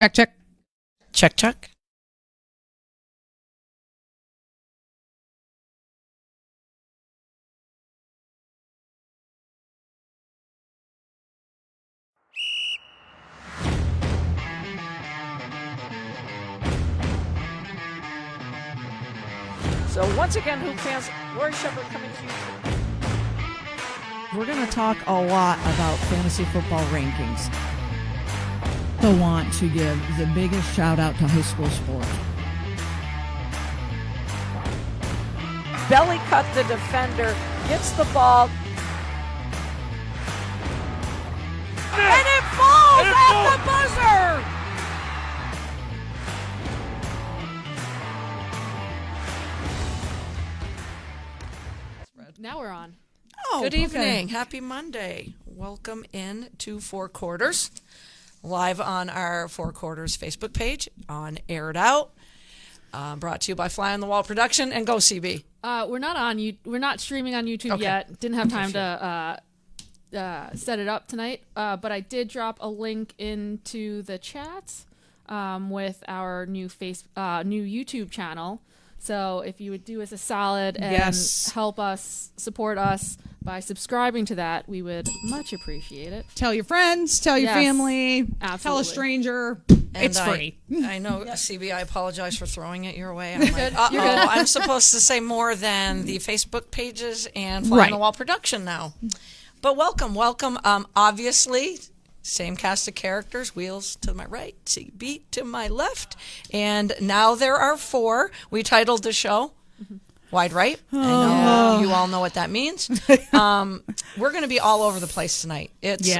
Check, check. Check, check. So once again, Hoop fans, Lori Shepard coming to you. We're going to talk a lot about fantasy football rankings. I want to give the biggest shout out to high school sports. Belly cut the defender, gets the ball. And it falls at the buzzer! Now we're on. Oh, Good okay. evening. Happy Monday. Welcome in to Four Quarters, live on our Four Quarters Facebook page on Air It Out. Brought to you by Fly on the Wall Production and Go CB. We're not on we're not streaming on YouTube yet. Didn't have time to set it up tonight. But I did drop a link into the chat with our new new YouTube channel. So if you would do us a solid and help us support us by subscribing to that, we would much appreciate it. Tell your friends, tell your family, absolutely. tell a stranger. And It's free. I know, CB, I apologize for throwing it your way. I'm like, I'm supposed to say more than the Facebook pages and Fly on the Wall Production now. But welcome. Obviously, same cast of characters, Wheels to my right, CB to my left. And now there are four. We titled the show Wide Right. I know you all know what that means. We're going to be all over the place tonight. It's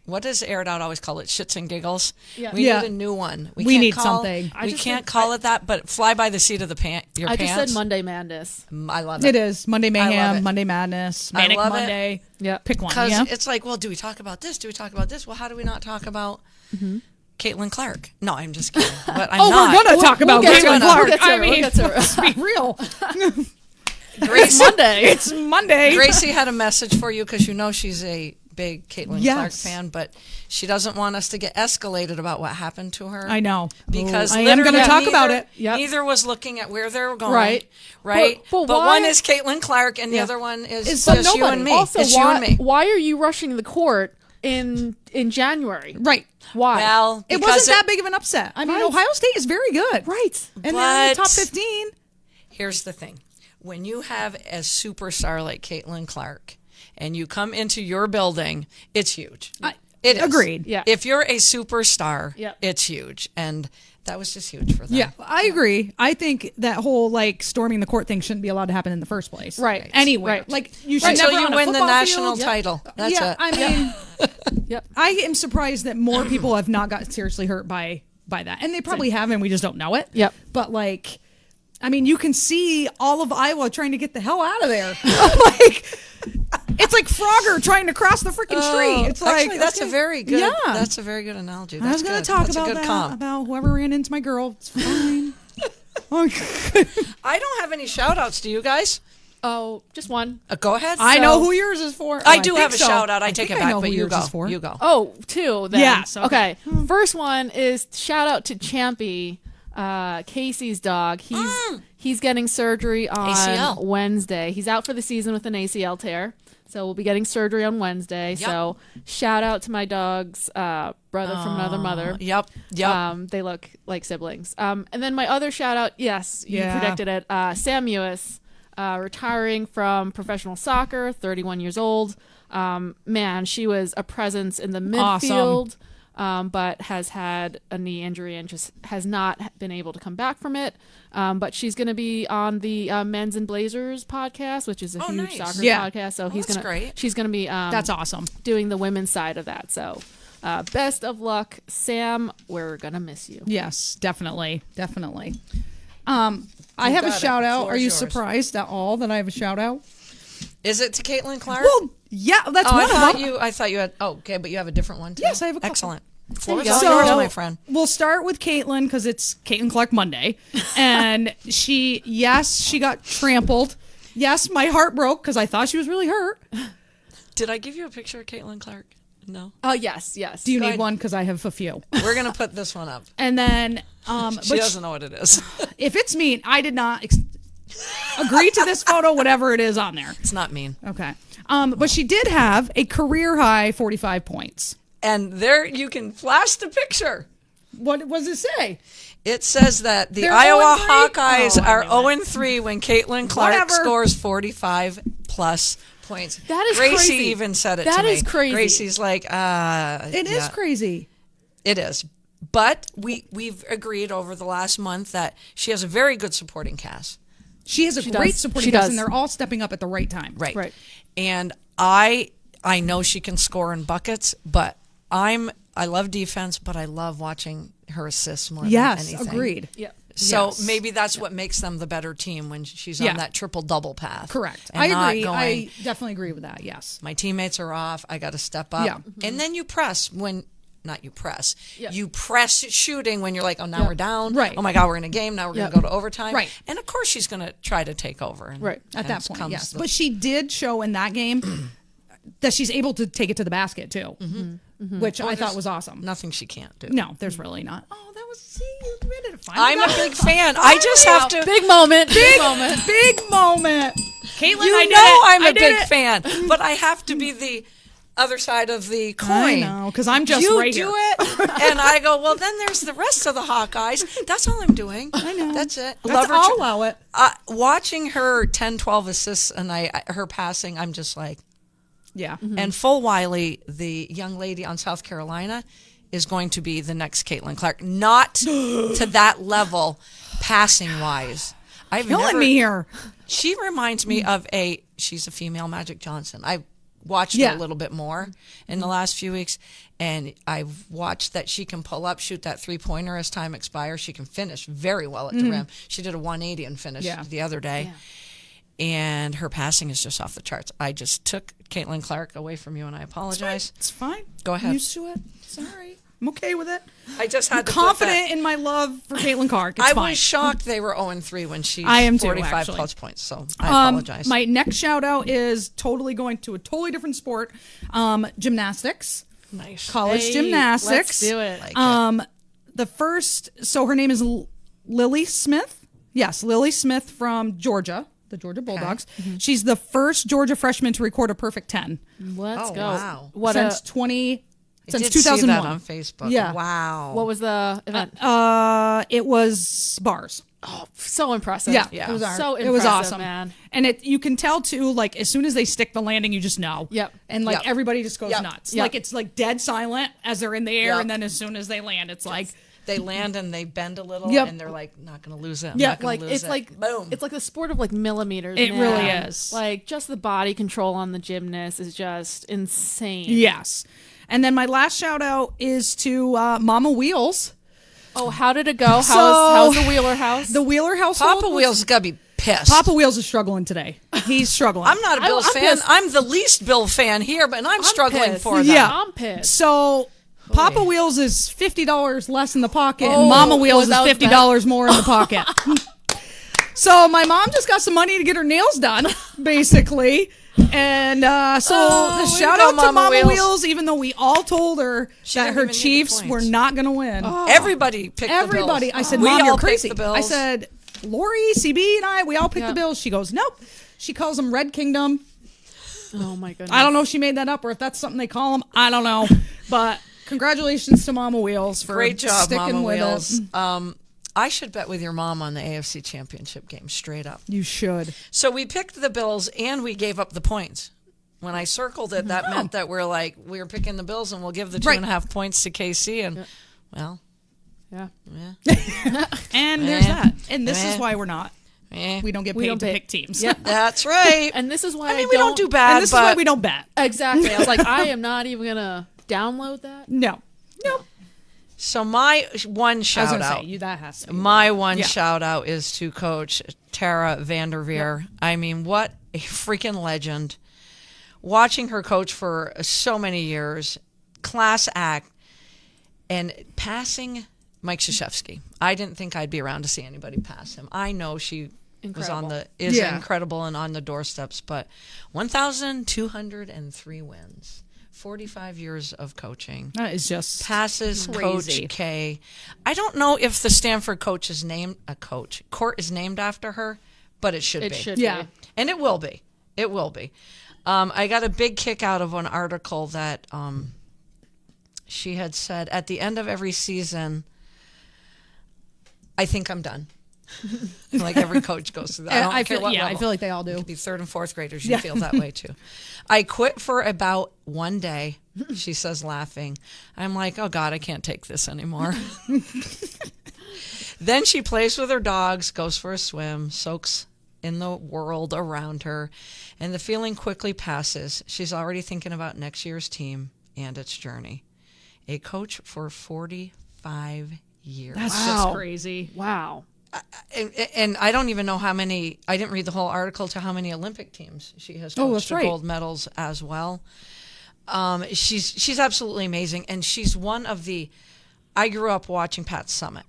what does Air It Out always call it? Shits and giggles. Yeah. We need a new one. We need something. We can't call it that, but fly by the seat of the your pants. I just said Monday Madness. I love it. It is Monday Mayhem, Monday Madness, Manic Monday. Yeah, pick one. Because it's like, well, do we talk about this? Do we talk about this? Well, how do we not talk about Caitlin Clark? No, I'm just kidding. But I'm not. We're gonna talk about Caitlin Clark. I mean, let's be real. Gracie, It's Monday. Gracie had a message for you because you know she's a big Caitlin Clark fan, but she doesn't want us to get escalated about what happened to her. I know. Because I am going to talk about it. Neither was looking at where they were going. Right. But one is Caitlin Clark and the other one is just you and me. Also, it's you and me. Why are you rushing the court in January? Right. Why? Well, it wasn't that big of an upset. I mean, Ohio State is very good. Right. And they're in the top 15. Here's the thing. When you have a superstar like Caitlin Clark and you come into your building, it's huge. It is. Agreed. Yeah. If you're a superstar, it's huge. And that was just huge for them. Yeah, I agree. I think that whole storming the court thing shouldn't be allowed to happen in the first place. Right. Anyway, you should until never you win the national title. That's it. I mean, I am surprised that more people have not gotten seriously hurt by that, and they probably have, and we just don't know it. Yep. But I mean, you can see all of Iowa trying to get the hell out of there. It's like Frogger trying to cross the freaking street. It's actually, that's a very good. Yeah. That's a very good analogy. That's I was going to talk about whoever ran into my girl. It's fine. I don't have any shout outs. Do you guys? Oh, just one. Go ahead. I know who yours is for. I do have a shout out. I take it back, but you go. You go. Oh, two then. Yes. Okay. First one is shout out to Champy, Casey's dog. He's getting surgery on ACL. Wednesday. He's out for the season with an ACL tear. So we'll be getting surgery on Wednesday. Yep. So shout out to my dog's brother from another mother. Yep. They look like siblings. And then my other shout out, yes, you predicted it. Sam Mewis, retiring from professional soccer, 31 years old. Man, she was a presence in the midfield. But has had a knee injury and just has not been able to come back from it. But she's going to be on the Men's and Blazers podcast, which is a huge soccer podcast. So she's going to be that's awesome, doing the women's side of that. So best of luck, Sam. We're going to miss you. Yes, definitely. I have a shout out. Are you surprised at all that I have a shout out? Is it to Caitlin Clark? Well, yeah, that's one of them. I thought you had. Oh, okay, but you have a different one too. Yes, I have a couple. Excellent. There you Yours, my friend. We'll start with Caitlin because it's Caitlin Clark Monday, and she got trampled. Yes, my heart broke because I thought she was really hurt. Did I give you a picture of Caitlin Clark? No. Oh, yes. Do you Go need ahead. one? Because I have a few. We're going to put this one up. And then, She doesn't know what it is. if it's mean, I did not agree to this photo, whatever it is on there. It's not mean. Okay. But she did have a career high 45 points. And there you can flash the picture. What does it say? It says that the They're Iowa 0-3? Hawkeyes Oh, I are knew 0-3 when Caitlin Clark Whatever. scores 45 plus points. That is Gracie crazy. even said it That to me. is crazy. Gracie's like, It is crazy. It is. But we've agreed over the last month that she has a very good supporting cast. She has a great does. supporting She cast, does. and they're all stepping up at the right time. Right. And I know she can score in buckets, but I love defense, but I love watching her assists more Yes, than anything. agreed. Yeah. So Yes. maybe that's what makes them the better team when she's Yeah. on that triple-double path. Correct. And I not agree. going, I definitely agree with that. Yes. my teammates are off. I got to step up. Yeah. And then you press when, not you press, Yeah. you press shooting when you're like, oh, now we're down. Right. Oh, my God, we're in a game. Now we're going to go to overtime. Right. And, of course, she's going to try to take over. And, Right. At and that point, comes yes. the- But she did show in that game that she's able to take it to the basket, too, which I thought there's was awesome. Nothing she can't do. No, there's really not. Oh, that was, see, you admitted it. Finally I'm a got big it. fan. I just have to. Big moment. Big moment. Big moment. Caitlin, You I did know it. I'm I a did big it. fan, but I have to be the other side of the coin. I know, because I'm just you right do here. it, and I go, well, then there's the rest of the Hawkeyes. That's all I'm doing. I know. That's it. I'll allow it. Watching her 10, 12 assists a night, her passing, I'm just like, Yeah. and Full Wiley, the young lady on South Carolina, is going to be the next Caitlin Clark. Not to that level, passing wise. I've Killing never, me here. She reminds me of she's a female Magic Johnson. I watched her Yeah. a little bit more in the last few weeks, and I've watched that she can pull up, shoot that three-pointer as time expires. She can finish very well at the rim. She did a 180 and finished the other day. And her passing is just off the charts. I just took Caitlin Clark away from you, and I apologize. It's fine. Go ahead. Used to it. Sorry. I'm okay with it. I just had I'm to confident in my love for Caitlin Clark. It's I fine. was shocked they were 0-3 when she's I am too, 45 actually. plus points, so I apologize. My next shout out is totally going to a totally different sport. Gymnastics. Nice. College Hey, gymnastics. Let's do it. The first, so her name is Lily Smith. Yes, Lily Smith from Georgia, the Georgia Bulldogs. She's the first Georgia freshman to record a perfect 10 Let's Oh, go. wow. What since I did 2001. see that on Facebook. Yeah. Wow. what was the event? It was bars. So impressive. Yeah, Yeah. it was So it was impressive, awesome, man. And you can tell too. Like as soon as they stick the landing, you just know. Yep. And like Yep. everybody just goes Yep. nuts. Yep. Like it's like dead silent as they're in the air, Yep. and then as soon as they land, it's like They land and they bend a little, Yep. and they're like, not going to lose it. I'm Yep. not gonna Like lose it's it. like boom. It's like the sport of like millimeters. It now. really is. Like just the body control on the gymnast is just insane. yes. And then my last shout out is to Mama Wheels. Oh, how did it go? How's So- the Wheeler house? The Wheeler household. Papa Wheels has got to be pissed. Papa Wheels is struggling today. He's struggling. I'm not a Bills I'm fan. pissed. I'm the least Bill fan here, but I'm struggling pissed. for them. Yeah. I'm pissed. So Papa Wheels is $50 less in the pocket, Oh, and Mama Wheels is that was $50 more in the pocket. So my mom just got some money to get her nails done, basically. And so way to shout go, out to Mama Mama Wheels. Wheels, even though we all told her that didn't her even need the Chiefs points. were not going to win. Everybody picked Everybody. the Bills. I said, we Mom, all you're picked crazy. the Bills. I said, Lori, CB, and I, we all picked Yeah. the Bills. She goes, nope. She calls them Red Kingdom. Oh my goodness. I don't know if she made that up or if that's something they call them. I don't know. But congratulations to Mama Wheels for Great job, sticking Mama with Wheels. it. I should bet with your mom on the AFC Championship game, straight up. You should. So we picked the Bills and we gave up the points. When I circled it, that meant that we're picking the Bills and we'll give the 2.5 points to KC. And, well, Yeah. And there's that. And this Eh. is why we're not. We don't get paid don't to pay- pick teams. Yeah. that's right. And this is why I mean, we don't do And bad, this is but why we don't bet. Exactly. I was like, I am not even gonna download that. No. Nope. So my one I was shout going to out. say, that has to be. My one Yeah. shout out is to Coach Tara Vanderveer. I mean, what a freaking legend. Watching her coach for so many years, class act, and passing Mike Krzyzewski. I didn't think I'd be around to see anybody pass him. I know she was Yeah. incredible and on the doorsteps, but 1,203 wins 45 years of coaching. That is just Passes crazy. Coach K. I don't know if the Stanford court is named after her, but it should be. It should Yeah. be. And it will be. It will be. I got a big kick out of an article that she had said, at the end of every season, I think I'm done. Like every coach goes through that. I feel like they all do. It could be third and fourth graders. You feel that way too. I quit for about one day, she says, laughing. I'm like, oh God, I can't take this anymore. Then she plays with her dogs, goes for a swim, soaks in the world around her, and the feeling quickly passes. She's already thinking about next year's team and its journey. A coach for 45 years. That's just crazy. Wow. And I don't even know how many. I didn't read the whole article to how many Olympic teams she has coached that's to right. gold medals as well. She's absolutely amazing, and she's one of the. I grew up watching Pat Summitt,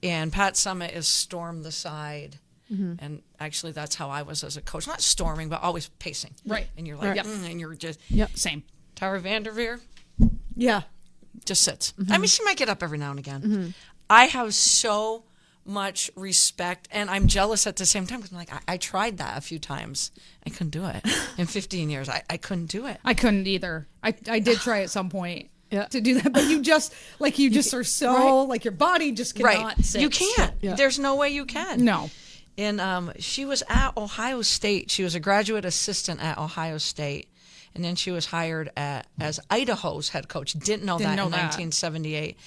and Pat Summitt is storm the side, and actually that's how I was as a coach. Not storming, but always pacing. Right. And you're like, Right. and you're just Same. Tara Vanderveer Yeah. just sits. I mean, she might get up every now and again. I have so much respect, and I'm jealous at the same time because I'm like, I tried that a few times. I couldn't do it. In 15 years, I couldn't do it. I couldn't either. I did try at some point Yeah. to do that, but you just are so like your body just cannot sit. You can't. Yeah. There's no way you can. No. And she was at Ohio State. She was a graduate assistant at Ohio State. And then she was hired as Idaho's head coach. Didn't know that in 1978.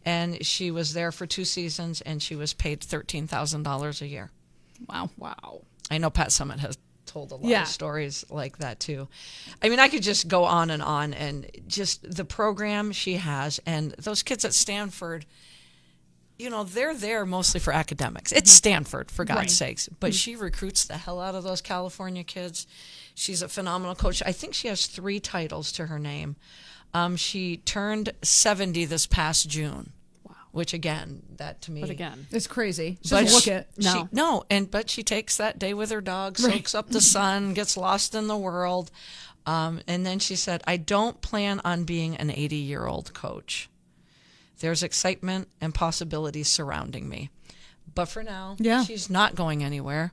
And she was there for 2 seasons, and she was paid $13,000 a year. Wow. I know Pat Summitt has told a lot of stories like that too. I mean, I could just go on, and just the program she has, and those kids at Stanford, you know, they're there mostly for academics. It's Stanford, for God's sakes. But she recruits the hell out of those California kids. She's a phenomenal coach. I think she has 3 titles to her name. She turned 70 this past June. Wow. Which, again, that to me... But again... It's crazy. But Just look at... But she takes that day with her dog, soaks up the sun, gets lost in the world. And then she said, I don't plan on being an 80-year-old coach. There's excitement and possibilities surrounding me. But for now, she's not going anywhere.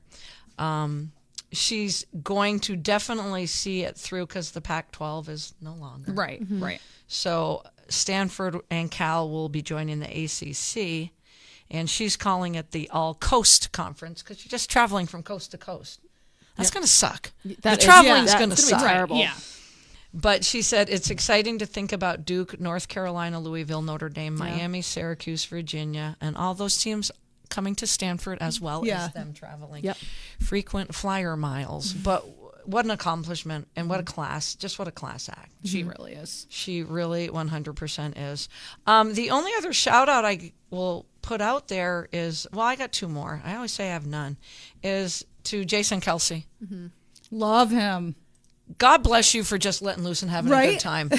She's going to definitely see it through because the Pac-12 is no longer. Right. So Stanford and Cal will be joining the ACC, and she's calling it the All-Coast Conference because you're just traveling from coast to coast. That's going to suck. The traveling's going to suck. Be terrible. Yeah. But she said it's exciting to think about Duke, North Carolina, Louisville, Notre Dame, Miami, Syracuse, Virginia, and all those teams coming to Stanford as well as them traveling. Yep. Frequent flyer miles. But what an accomplishment and what a class, just what a class act. She really is. She really 100% is. The only other shout out I will put out there is, well, I got 2 more. I always say I have none, is to Jason Kelsey. Love him. God bless you for just letting loose and having a good time.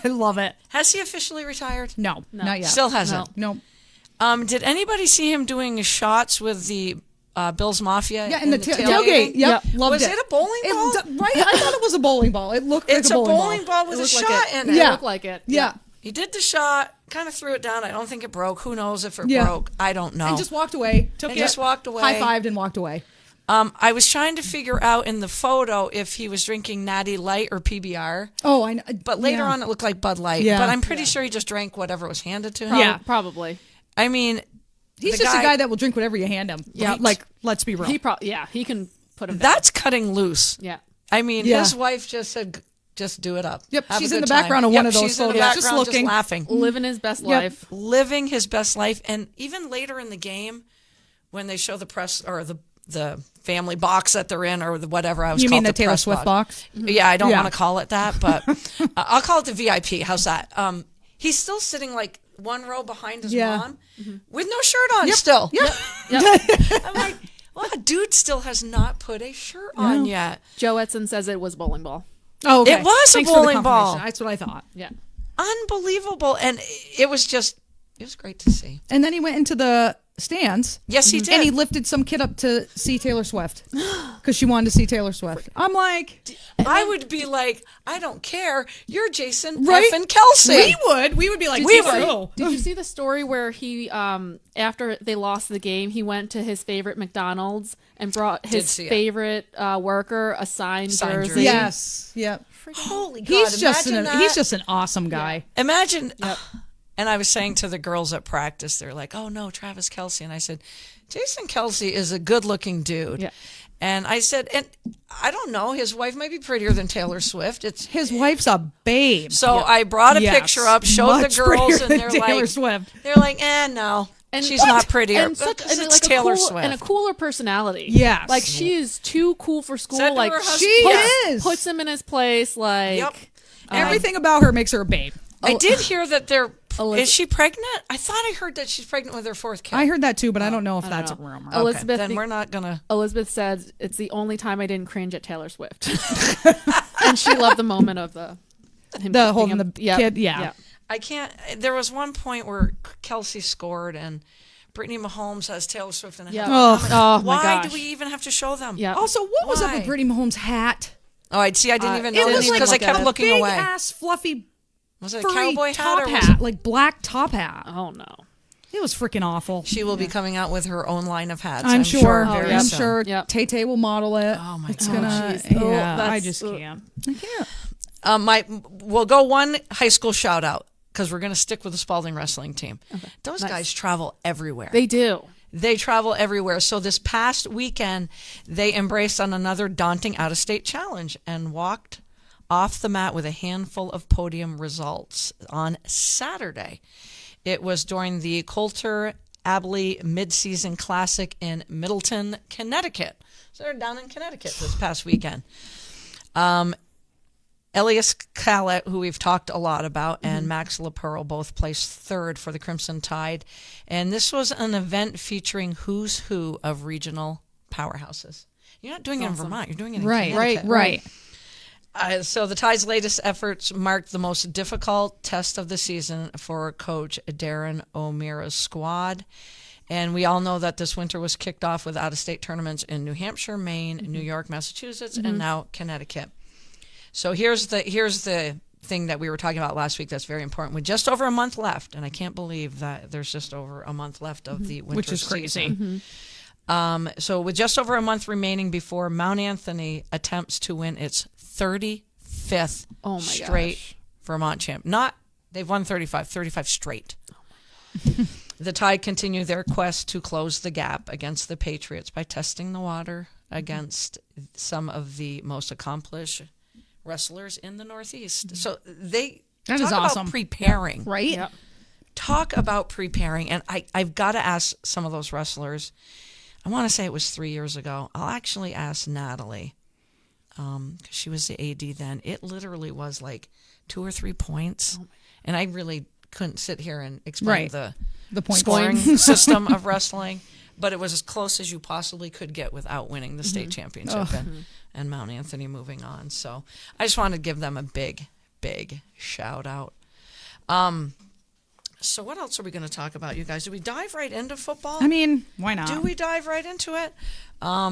I love it. Has he officially retired? No, not yet. Still hasn't. No. Did anybody see him doing shots with the Bills Mafia? Yeah, in the tailgate. Yep. Loved Was it a bowling ball? Right. I thought it was a bowling ball. It looked It's like a bowling ball with a shot in it. Yeah. It looked like it. Yeah. He did the shot, kind of threw it down. I don't think it broke. Who knows if it Yeah. broke? I don't know. And just walked away. Just walked away. High-fived and walked away. I was trying to figure out in the photo if he was drinking Natty Light or PBR. Oh, I know. But later on, it looked like Bud Light. Yeah. But I'm pretty sure he just drank whatever was handed to him. Yeah. Probably. I mean, He's just a guy that will drink whatever you hand him. Yeah. Like, let's be real. He can put him down. that's cutting loose. Yeah. I mean, his wife just said, just do it up. Yep, Have she's a in good the background time. of one of those she's in the photos, just background, looking. laughing. Living his best life. Living his best life. And even later in the game, when they show the press or the family box that they're in or whatever I was You called mean the Taylor press Swift box? Yeah, I don't Yeah. want to call it that, but I'll call it the VIP. How's that? He's still sitting like one row behind his mom with no shirt on still. Yep. I'm like, well, a dude still has not put a shirt on yet. Joe Edson says it was bowling ball. Oh, okay. It was a Thanks for the bowling ball. confirmation. That's what I thought. Yeah. Unbelievable. And it was great to see. And then he went into the stands. Yes, he did. And he lifted some kid up to see Taylor Swift. because she wanted to see Taylor Swift. I'm like, I would be like, I don't care. You're Jason Right? effing Kelsey. We would be like, Did you see the story where he, after they lost the game, he went to his favorite McDonald's and brought his favorite worker a signed jersey? Yes. Yep. Holy God! He's just an awesome guy. Yeah. Imagine. And I was saying to the girls at practice, they're like, "Oh no, Travis Kelce," and I said, "Jason Kelce is a good-looking dude." Yeah. And I said, and I don't know, his wife might be prettier than Taylor Swift. It's His wife's a babe. so I brought a picture up, showed Much the girls, prettier and than they're Taylor like, Swift. no. And she's not prettier. And because and it's like Taylor Swift. And a cooler personality. Yes. Like, she is too cool for school. Said to Like, her husband, She is. puts him in his place. Like, Yep. Everything about her makes her a babe. I did hear that Elizabeth- is she pregnant? I thought I heard that she's pregnant with her fourth kid. I heard that too, but I don't know if I that's don't know. a rumor. Elizabeth, Then we're not gonna. Elizabeth said it's the only time I didn't cringe at Taylor Swift, and she loved the moment of him holding the kid. Yeah. I can't. There was one point where Kelsey scored and Brittany Mahomes has Taylor Swift in the Yeah. head. Oh my Why gosh. do we even have to show them? Yeah. Also, what was up Why? with Brittany Mahomes' hat? Oh, I see. I didn't even It know was this like because I kept a looking big away. ass fluffy Was it a furry cowboy top hat or was hat, it? like black top hat. Oh no. It was freaking awful. She will be coming out with her own line of hats. I'm sure. Very I'm soon. sure. Yep. Tay Tay will model it. Oh my It's God. gonna. jeez. Oh, Yeah, I that's- just can't. I can't. We'll go one high school shout out because we're going to stick with the Spalding wrestling team. Those Nice. guys travel everywhere. They do. They travel everywhere. So this past weekend, they embraced on another daunting out-of-state challenge and walked off the mat with a handful of podium results on Saturday. It was during the Coulter Abley Mid-Season Classic in Middleton, Connecticut. So they're down in Connecticut this past weekend. Elias Calet, who we've talked a lot about, and Max LaPearl both placed third for the Crimson Tide. And this was an event featuring who's who of regional powerhouses. You're not doing it in Vermont. You're doing it in Connecticut. Right. So the Tide's latest efforts marked the most difficult test of the season for Coach Darren O'Meara's squad. And we all know that this winter was kicked off with out-of-state tournaments in New Hampshire, Maine, New York, Massachusetts, and now Connecticut. So here's the thing that we were talking about last week that's very important. With just over a month left, and I can't believe that there's just over a month left of the winter Which is crazy. season. So with just over a month remaining before Mount Anthony attempts to win its 35th Oh my straight gosh. Vermont champ. They've won 35 straight. The Tide continue their quest to close the gap against the Patriots by testing the water against some of the most accomplished wrestlers in the Northeast. So they That talk is awesome. about preparing. Right? Yep. Talk about preparing. And I've got to ask some of those wrestlers. I want to say it was 3 years ago. I'll actually ask Natalie, because she was the AD then. It literally was like 2 or 3 points. And I really couldn't sit here and explain Right. the point scoring system of wrestling. But it was as close as you possibly could get without winning the state championship and Mount Anthony moving on. So I just wanted to give them a big, big shout out. So what else are we going to talk about, you guys? Do we dive right into football? I mean, why not? Do we dive right into it? I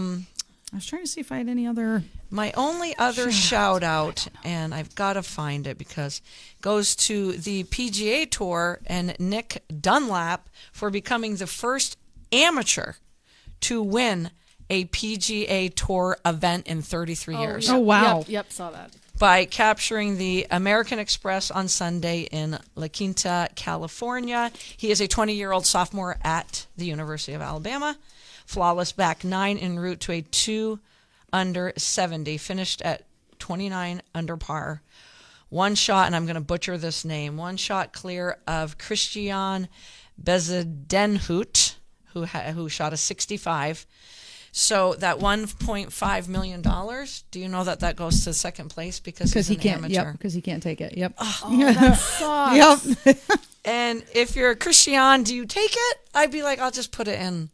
was trying to see if I had any other. My only other shout out, and I've got to find it because it goes to the PGA Tour and Nick Dunlap for becoming the first amateur to win a PGA Tour event in 33 years. Oh, wow. Yep, saw that. By capturing the American Express on Sunday in La Quinta, California. He is a 20-year-old sophomore at the University of Alabama. Flawless back nine en route to a 2 under 70. Finished at 29 under par. One shot, and I'm going to butcher this name, one shot clear of Christian Bezuidenhout, who shot a 65. So that $1.5 million, do you know that goes to second place because he's He an can't. amateur? Yep. Because he can't take it. Yep. Oh, that sucks. Yep. And if you're a Christian, do you take it? I'd be like, I'll just put it in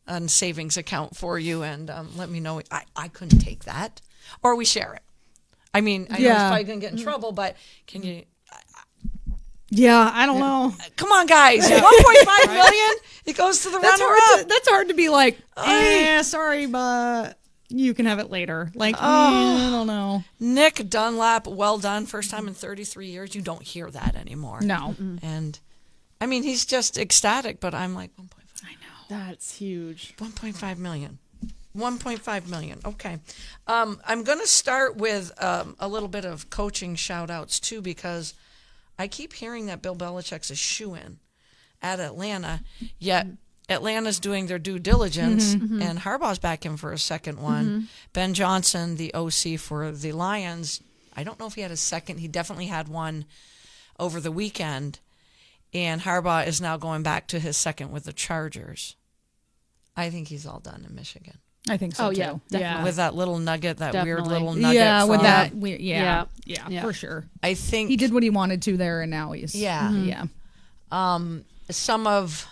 a savings account for you and let me know. I couldn't take that. Or we share it. I mean, I know he's probably going to get in trouble, but can you... Yeah, I don't know. Come on, guys. $1.5 million? It goes to the runner-up. That's hard to be like, sorry, but You can have it later. I don't know. Nick Dunlap, well done. First time in 33 years. You don't hear that anymore. No. And, I mean, he's just ecstatic, but I'm like, 1.5. I know. That's huge. 1.5 million. 1.5 million. Okay. I'm going to start with a little bit of coaching shout-outs, too, because I keep hearing that Bill Belichick's a shoo-in at Atlanta, yet Atlanta's doing their due diligence, and Harbaugh's back in for a second one. Ben Johnson, the OC for the Lions, I don't know if he had a second. He definitely had one over the weekend, and Harbaugh is now going back to his second with the Chargers. I think he's all done in Michigan. I think so, too. Yeah, definitely. With that little nugget, that weird Definitely. little nugget. Yeah, with from- that. Yeah, For sure. I think He did what he wanted to there, and now he's... Yeah. Yeah. Some of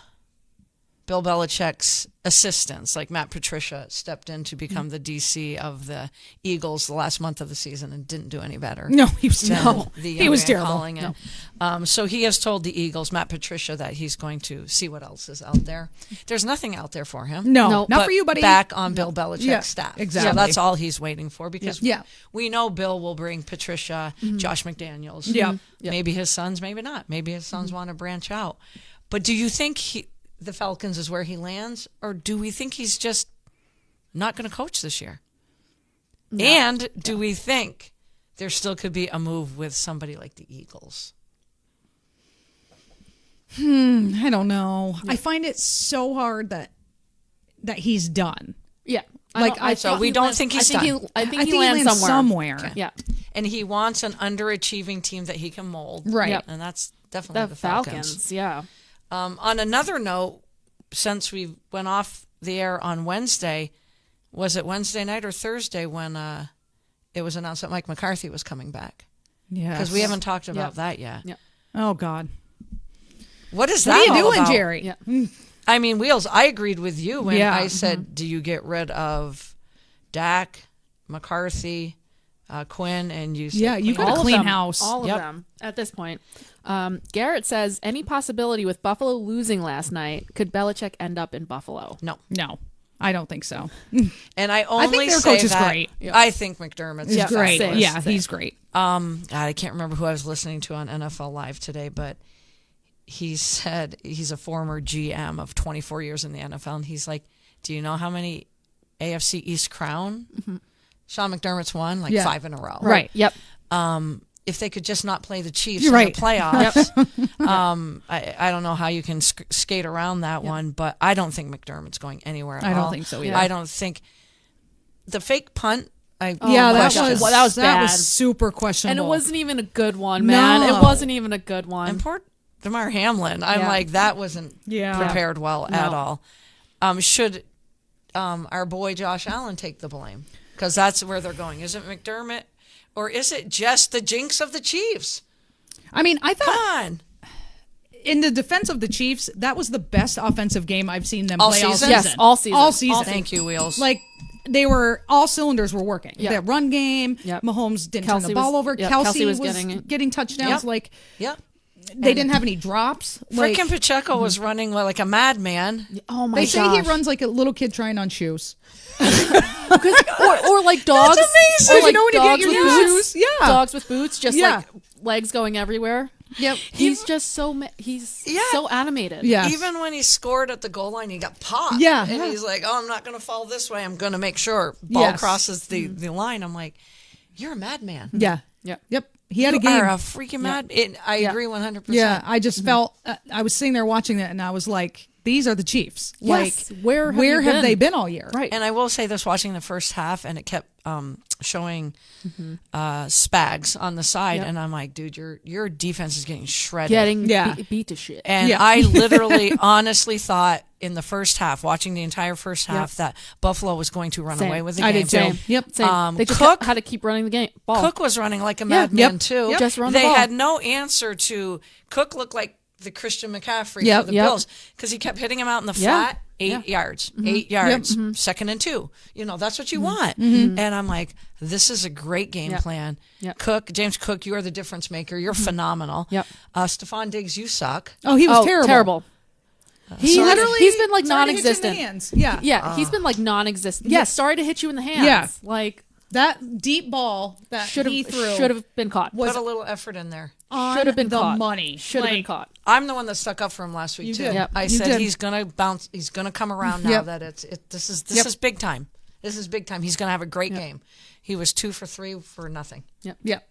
Bill Belichick's assistants, like Matt Patricia, stepped in to become the DC of the Eagles the last month of the season and didn't do any better. No, he was than terrible. the He young was man terrible. calling it. So he has told the Eagles, Matt Patricia, that he's going to see what else is out there. There's nothing out there for him. No, Nope. not But for you, buddy. Back on Bill Belichick's Yeah, staff. exactly. So that's all he's waiting for, because Yeah. we know Bill will bring Patricia, Josh McDaniels. Yeah. Maybe his sons, maybe not. Maybe his sons want to branch out. But do you think the Falcons is where he lands, or do we think he's just not going to coach this year? No. And do we think there still could be a move with somebody like the Eagles? I don't know. I find it so hard that he's done. Yeah. So we don't think he's done. I think he lands somewhere. Okay. Yeah. And he wants an underachieving team that he can mold. Right. Yep. And that's definitely the Falcons. Yeah. On another note, since we went off the air on Wednesday, was it Wednesday night or Thursday when it was announced that Mike McCarthy was coming back? Yeah. Because we haven't talked about that yet. Yeah. Oh, God. What is What that are you all doing, about? Jerry? Yeah. I mean, Wheels, I agreed with you when Yeah. I said, do you get rid of Dak, McCarthy, Quinn, and you said Yeah, you clean got a house? clean house. All of Yep. them at this point. Garrett says, any possibility with Buffalo losing last night, could Belichick end up in Buffalo? No. No, I don't think so. And I only their say coach is that great. I think McDermott's He's great. same. Yeah, Same. he's great. God, I can't remember who I was listening to on NFL Live today, but he said he's a former GM of 24 years in the NFL, and he's like, do you know how many AFC East crown Sean McDermott's won? Like 5 in a row. Right. Yep. If they could just not play the Chiefs You're right. in the playoffs, I don't know how you can skate around that one, but I don't think McDermott's going anywhere at all. I don't think so either. I don't think the fake punt. Yeah, my that gosh. was Well, that was bad. super And questionable. it wasn't even a good one, man. No. It wasn't even a good one. And poor Damar Hamlin. I'm Yeah. like, that wasn't prepared well at No. all. Should our boy Josh Allen take the blame? Because that's where they're going. Is it McDermott, or is it just the jinx of the Chiefs? I mean, I Come thought on. in the defense of the Chiefs, that was the best offensive game I've seen them All play all season? season. Yes, all season. All season. Thank you, Wheels. Like, they were, all cylinders were working. Yep. That run game, Yep. Mahomes didn't turn Kelsey the ball was- over. yep, Kelsey was getting getting it. touchdowns. Yep. Like, Yep. they didn't have any drops. Like, Freaking Pacheco was running like a madman. Oh my they gosh. say he runs like a little kid trying on shoes. or like dogs. That's amazing. Or like You know when you get dogs your with new boots. shoes? Yeah. Dogs with boots, just Yeah. like legs going everywhere. Yep. He's just he's Yeah. so animated. Yeah. Even when he scored at the goal line, he got popped. Yeah. And Yeah. he's like, oh, I'm not going to fall this way. I'm going to make sure ball Yes. crosses the line. I'm like, you're a madman. Yeah. Yep. Yep. He had You a game. are a freaking mad. I agree 100%. Yeah, I just felt I was sitting there watching that, and I was like, "These are the Chiefs. Yes. Like, Where have you have been? they been all year?" Right. And I will say this, watching the first half, and it kept showing Spags on the side, Yep. and I'm like, dude, your defense is getting shredded. Getting Yeah. beat to shit. And Yeah. I literally, honestly thought in the first half, watching the entire first half, Yep. that Buffalo was going to run Same. away with the I game. did too. Same. Yep. Same. They just Cook- had to keep running the game ball. Cook was running like a Yeah. madman Yep. too. Yep. Just run the They ball. had no answer to Cook. Looked like the Christian McCaffrey Yep. for the Yep. Bills because he kept hitting him out in the Yeah. flat. 8 yards, Mm-hmm. 8 yards, 2nd and 2. That's what you want. And I'm like, this is a great game Yep. plan. Yep. James Cook, you are the difference maker. You're phenomenal. Yep. Stephon Diggs, you suck. Oh, he was terrible. Terrible. He's been like Sorry to hit you in the non-existent. hands. Yeah. Yeah, he's been like non-existent. Yeah, sorry to hit you in the hands. Yeah. Like That deep ball that he threw should have been caught. Put a little effort in there. Should have been the caught. money. Should have been caught. I'm the one that stuck up for him last week too. did. Yep. I You said did. he's gonna bounce. He's gonna come around now. Yep. That this is big time. This is big time. He's gonna have a great game. He was 2 for 3 for nothing. Yep.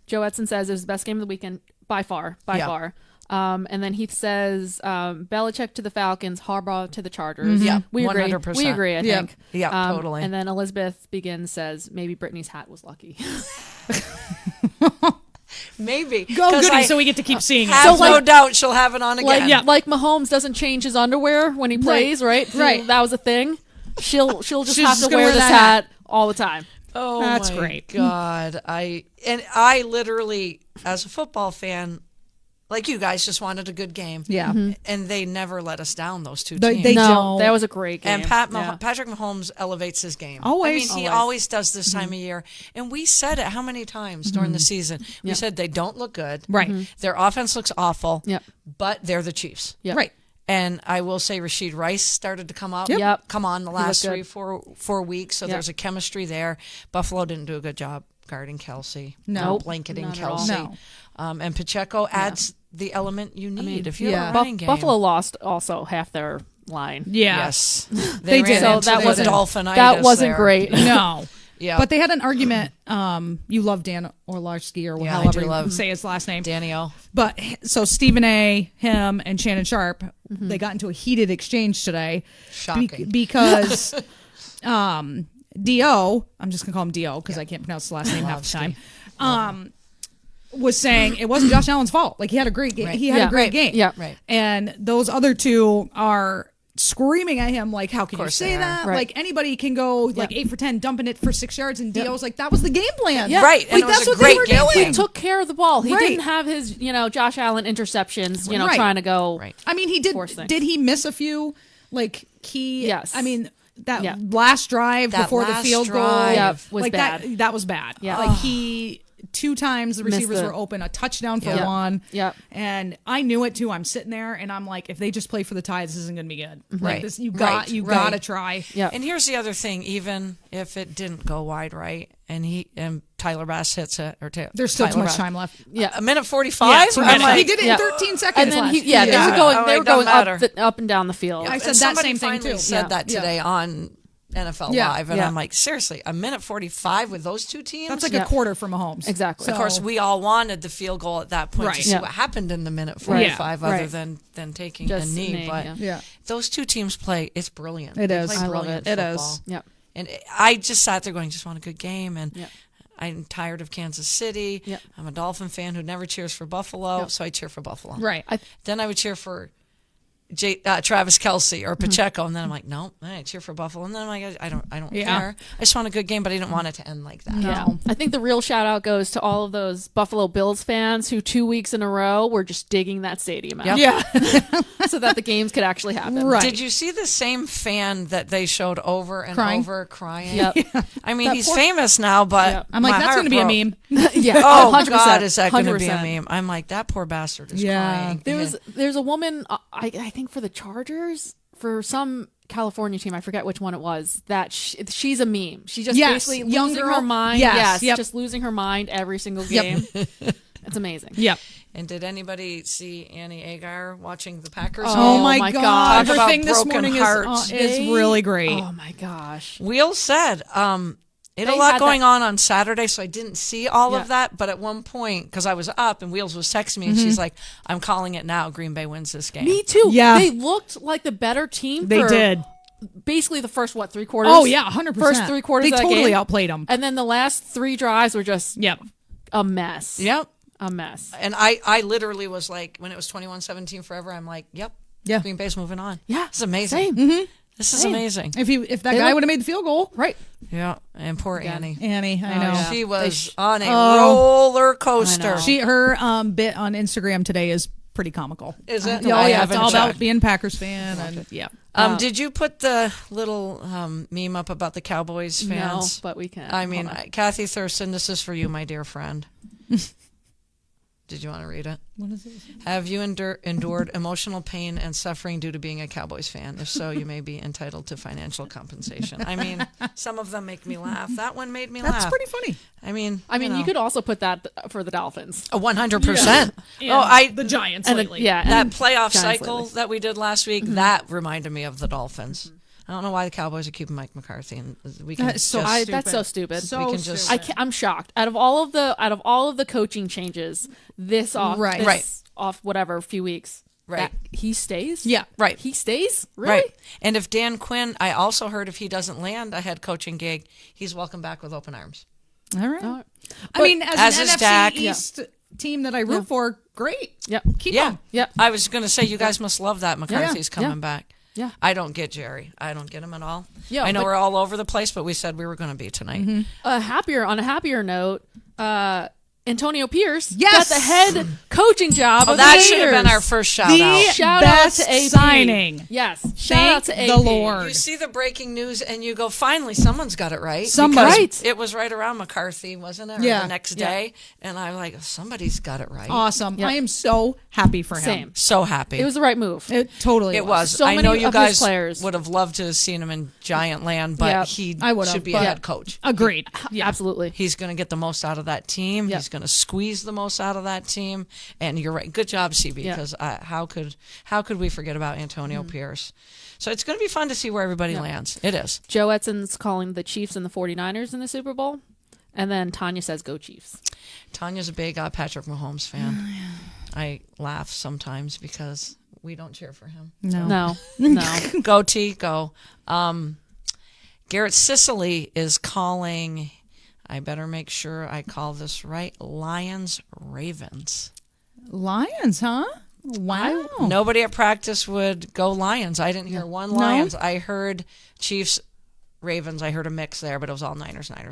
Joe Edson says it was the best game of the weekend by far. And then he says Belichick to the Falcons, Harbaugh to the Chargers. Yeah, we agree. 100%. We agree. I think. Yeah, totally. And then Elizabeth Begins says maybe Brittany's hat was lucky. Maybe. Go goody, so we get to keep seeing it. Have no doubt she'll have it on again. Like Mahomes doesn't change his underwear when he plays, right? Right. That was a thing. She'll just She's have just to gonna wear wear this that hat all the time. Oh, That's my great. God. I literally, as a football fan, like you guys, just wanted a good game. Yeah. And they never let us down, those two They- teams. they- No, don't. that was a great game. And Patrick Mahomes elevates his game. Always. I mean, he always does this time of year. And we said it how many times during the season? We said they don't look good. Right. Their offense looks awful. Yep. But they're the Chiefs. Yep. Right. And I will say Rashid Rice started to come up. Yep. Come on the last looked 4 weeks. So Yep. there's a chemistry there. Buffalo didn't do a good job guarding Kelsey. No. Blanketing Not at all. Kelsey. No. And Pacheco adds the element you need if you're a yeah. running game. Buffalo lost also half their line. Yeah. Yes. They ran did. into So that the wasn't- dolphinitis That wasn't there. great. No. Yeah. But they had an argument. You love Dan Orlovsky or Yeah, I however do you love say his last name. Danny O. But so Stephen A., him, and Shannon Sharp, they got into a heated exchange today. Shocking. Because D.O., I'm just going to call him D.O. because I can't pronounce the last name half the time, was saying it wasn't Josh Allen's fault. Like, he had a great game. Right. He had a great game. Yeah. Right. And those other two are screaming at him like, how can you course say they are. that? Right. Like, anybody can go like 8 for 10, dumping it for 6 yards, and Dio's like, that was the game plan. Yeah. Right. And Like, it was that's a what great they were game doing. plan. He took care of the ball. He Right. didn't have his, Josh Allen interceptions, Right. trying to go. Right. I mean, he did. Force thing. Did he miss a few like key? Yes. I mean, that Yeah. last drive That before the last field goal, drive. Yep, was like bad. that was bad. Yeah. Like he 2 times the Missed receivers the- were open, a touchdown for Yep. one. Yep. And I knew it too. I'm sitting there and I'm like, if they just play for the tie, this isn't going to be good. Like Right. this, you Right. gotta try. Yeah. And here's the other thing: even if it didn't go wide right, and Tyler Bass hits it, There's still too Tyler much Bass- time left. Yeah. a minute 45. Too I'm much. like, He did it yeah. in 13 seconds. And then last they year. were Yeah. going, Oh, they it were doesn't going up, matter. up and down the field. I said and that somebody same thing finally too. said Yeah. that today on NFL Yeah. Live, and Yeah. I'm like, seriously, a minute 45 with those two teams. That's like Yeah. a quarter for Mahomes. Exactly. Of course, we all wanted the field goal at that point Right. to see Yeah. what happened in the minute Right. 45, other Right. than taking Just a knee. knee, But yeah. Yeah. those two teams play. It's brilliant. It They is. play I love brilliant it. It football. is. Yep. And I just sat there going, just want a good game. And Yep. I'm tired of Kansas City. Yep. I'm a Dolphin fan who never cheers for Buffalo, Yep. so I cheer for Buffalo. Right. Then I would cheer for Travis Kelsey or Pacheco, and then I'm like, no, I cheer for Buffalo. And then I'm like, I don't Yeah. care. I just want a good game, but I didn't want it to end like that. Yeah. No. I think the real shout out goes to all of those Buffalo Bills fans who 2 weeks in a row were just digging that stadium out Yep. Yeah. so that the games could actually happen. Right. Did you see the same fan that they showed over and Crying? over crying? Yep. I mean, That he's poor- famous now, but Yep. I'm like, my that's heart going to be a broke. meme. Yeah. Oh 100%, God, is that going to be a 100%. meme? I'm like, that poor bastard is Yeah. crying. There's a woman, I think for the Chargers, for some California team, I forget which one it was, that she's a meme. She's just Yes. basically Young losing girl. her mind. Yes. Yes, Yep. just losing her mind every single Yep. game. It's amazing. Yep. And did anybody see Annie Agar watching the Packers? Oh, game? my my God. God. Her Talk thing about this broken morning hearts. is really great. Oh my gosh. Wheels said, it They a lot had going that- on Saturday, so I didn't see all Yeah. of that. But at one point, because I was up and Wheels was texting me, and she's like, I'm calling it now. Green Bay wins this game. Me too. Yeah. They looked like the better team. They for did. Basically the first 3 quarters. Oh, yeah, 100%. First 3 quarters. They of that totally game. outplayed them. And then the last 3 drives were just Yep. a mess. Yep. A mess. And I literally was like, when it was 21-17 forever, I'm like, yep. Yeah. Green Bay's moving on. Yeah. This is amazing. Same. This is Same. amazing. If that They guy look- would have made the field goal, Right. Yeah. And poor Annie. Annie, I know. yeah. She was They on a Oh. roller coaster. I know. Her bit on Instagram today is pretty comical. Is it? Oh yeah, I it's haven't all about checked. being Packers fan and yeah. Did you put the little meme up about the Cowboys fans? No, but we can. I mean, Hold on. Kathy Thurston, this is for you, my dear friend. Did Did you want to read it? What is it? Have you endured emotional pain and suffering due to being a Cowboys fan? If so, you may be entitled to financial compensation. I mean, some of them make me laugh. That one made me laugh. That's pretty funny. I mean, you could also put that for the Dolphins. 100%. The Giants And lately. That playoff Giants cycle lately. that we did last week, that reminded me of the Dolphins. I don't know why the Cowboys are keeping Mike McCarthy, and we can That's so just, That's so stupid. So we can stupid. just- I'm shocked. Out of all of the coaching changes, this off, Right. this Right. off whatever a few weeks, Right. that he stays. Yeah. right. He stays. Really? Right. And if Dan Quinn, I also heard if he doesn't land a head coaching gig, he's welcome back with open arms. All right. All right. I mean, as as an is NFC Dak. East team that I root for, great. Yep. Keep Yeah. them. Yep. I was going to say, you guys must love that McCarthy's Yeah. coming Yeah. back. Yeah. I don't get Jerry. I don't get him at all. Yeah, I know but- we're all over the place, but we said we were going to be tonight. Mm-hmm. On a happier note, Antonio Pierce Yes! got the head coaching job Oh, of that the should have been Raiders. our first shout The out. Shout best out to AP. signing. Yes. Shout out Thank to the AP. Lord. You see the breaking news and you go, finally, someone's got it right. Somebody. Because Right. It was right around McCarthy, wasn't it? Or Yeah. the next Yeah. day. And I'm like, somebody's got it right. Awesome. Yep. I am so happy for him. Same. So happy. It was the right move. It totally It was. So I many know you of his guys players. would have loved to have seen him in Giant Land, but Yeah, he I would have, should be but- a head coach. Agreed. Yeah. Absolutely. He's going to get the most out of that team. Yep. He's going to squeeze the most out of that team. And you're right. Good job, CB. Yeah. Because how could we forget about Antonio Pierce? So it's going to be fun to see where everybody lands. It is. Joe Edson's calling the Chiefs and the 49ers in the Super Bowl. And then Tanya says, go Chiefs. Tanya's a big Patrick Mahomes fan. I laugh sometimes because we don't cheer for him. No. Go T, go. Garrett Sicily is calling. I better make sure I call this right. Lions Ravens. Lions, huh? Wow. Nobody at practice would go Lions. I didn't hear one Lions. I heard Chiefs, Ravens. I heard a mix there, but it was all Niners. I'm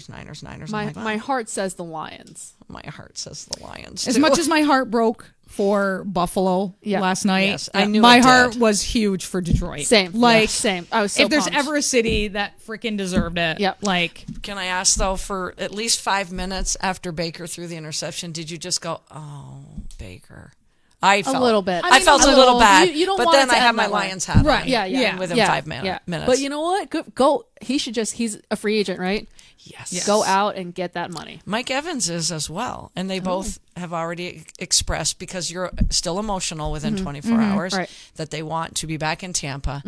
like, My heart says the Lions. my heart says the Lions. As too. much as my heart broke for Buffalo last night, Yes, I knew my it heart did. was huge for Detroit. Same. Like, Yeah, same. I was so if there's pumped. ever a city that freaking deserved it, Yep. like, Can I ask though, for at least 5 minutes after Baker threw the interception, did you just go, "Oh, Baker"? I felt a little bit. I felt a little bad. You don't but want then it to I have end my that way. Lions hat Right. on. Yeah. Within 5 minutes. But you know what? Go. He's a free agent, right? Yes. Go out and get that money. Mike Evans is as well, and they both have already expressed, because you're still emotional within 24 hours, Right. that they want to be back in Tampa,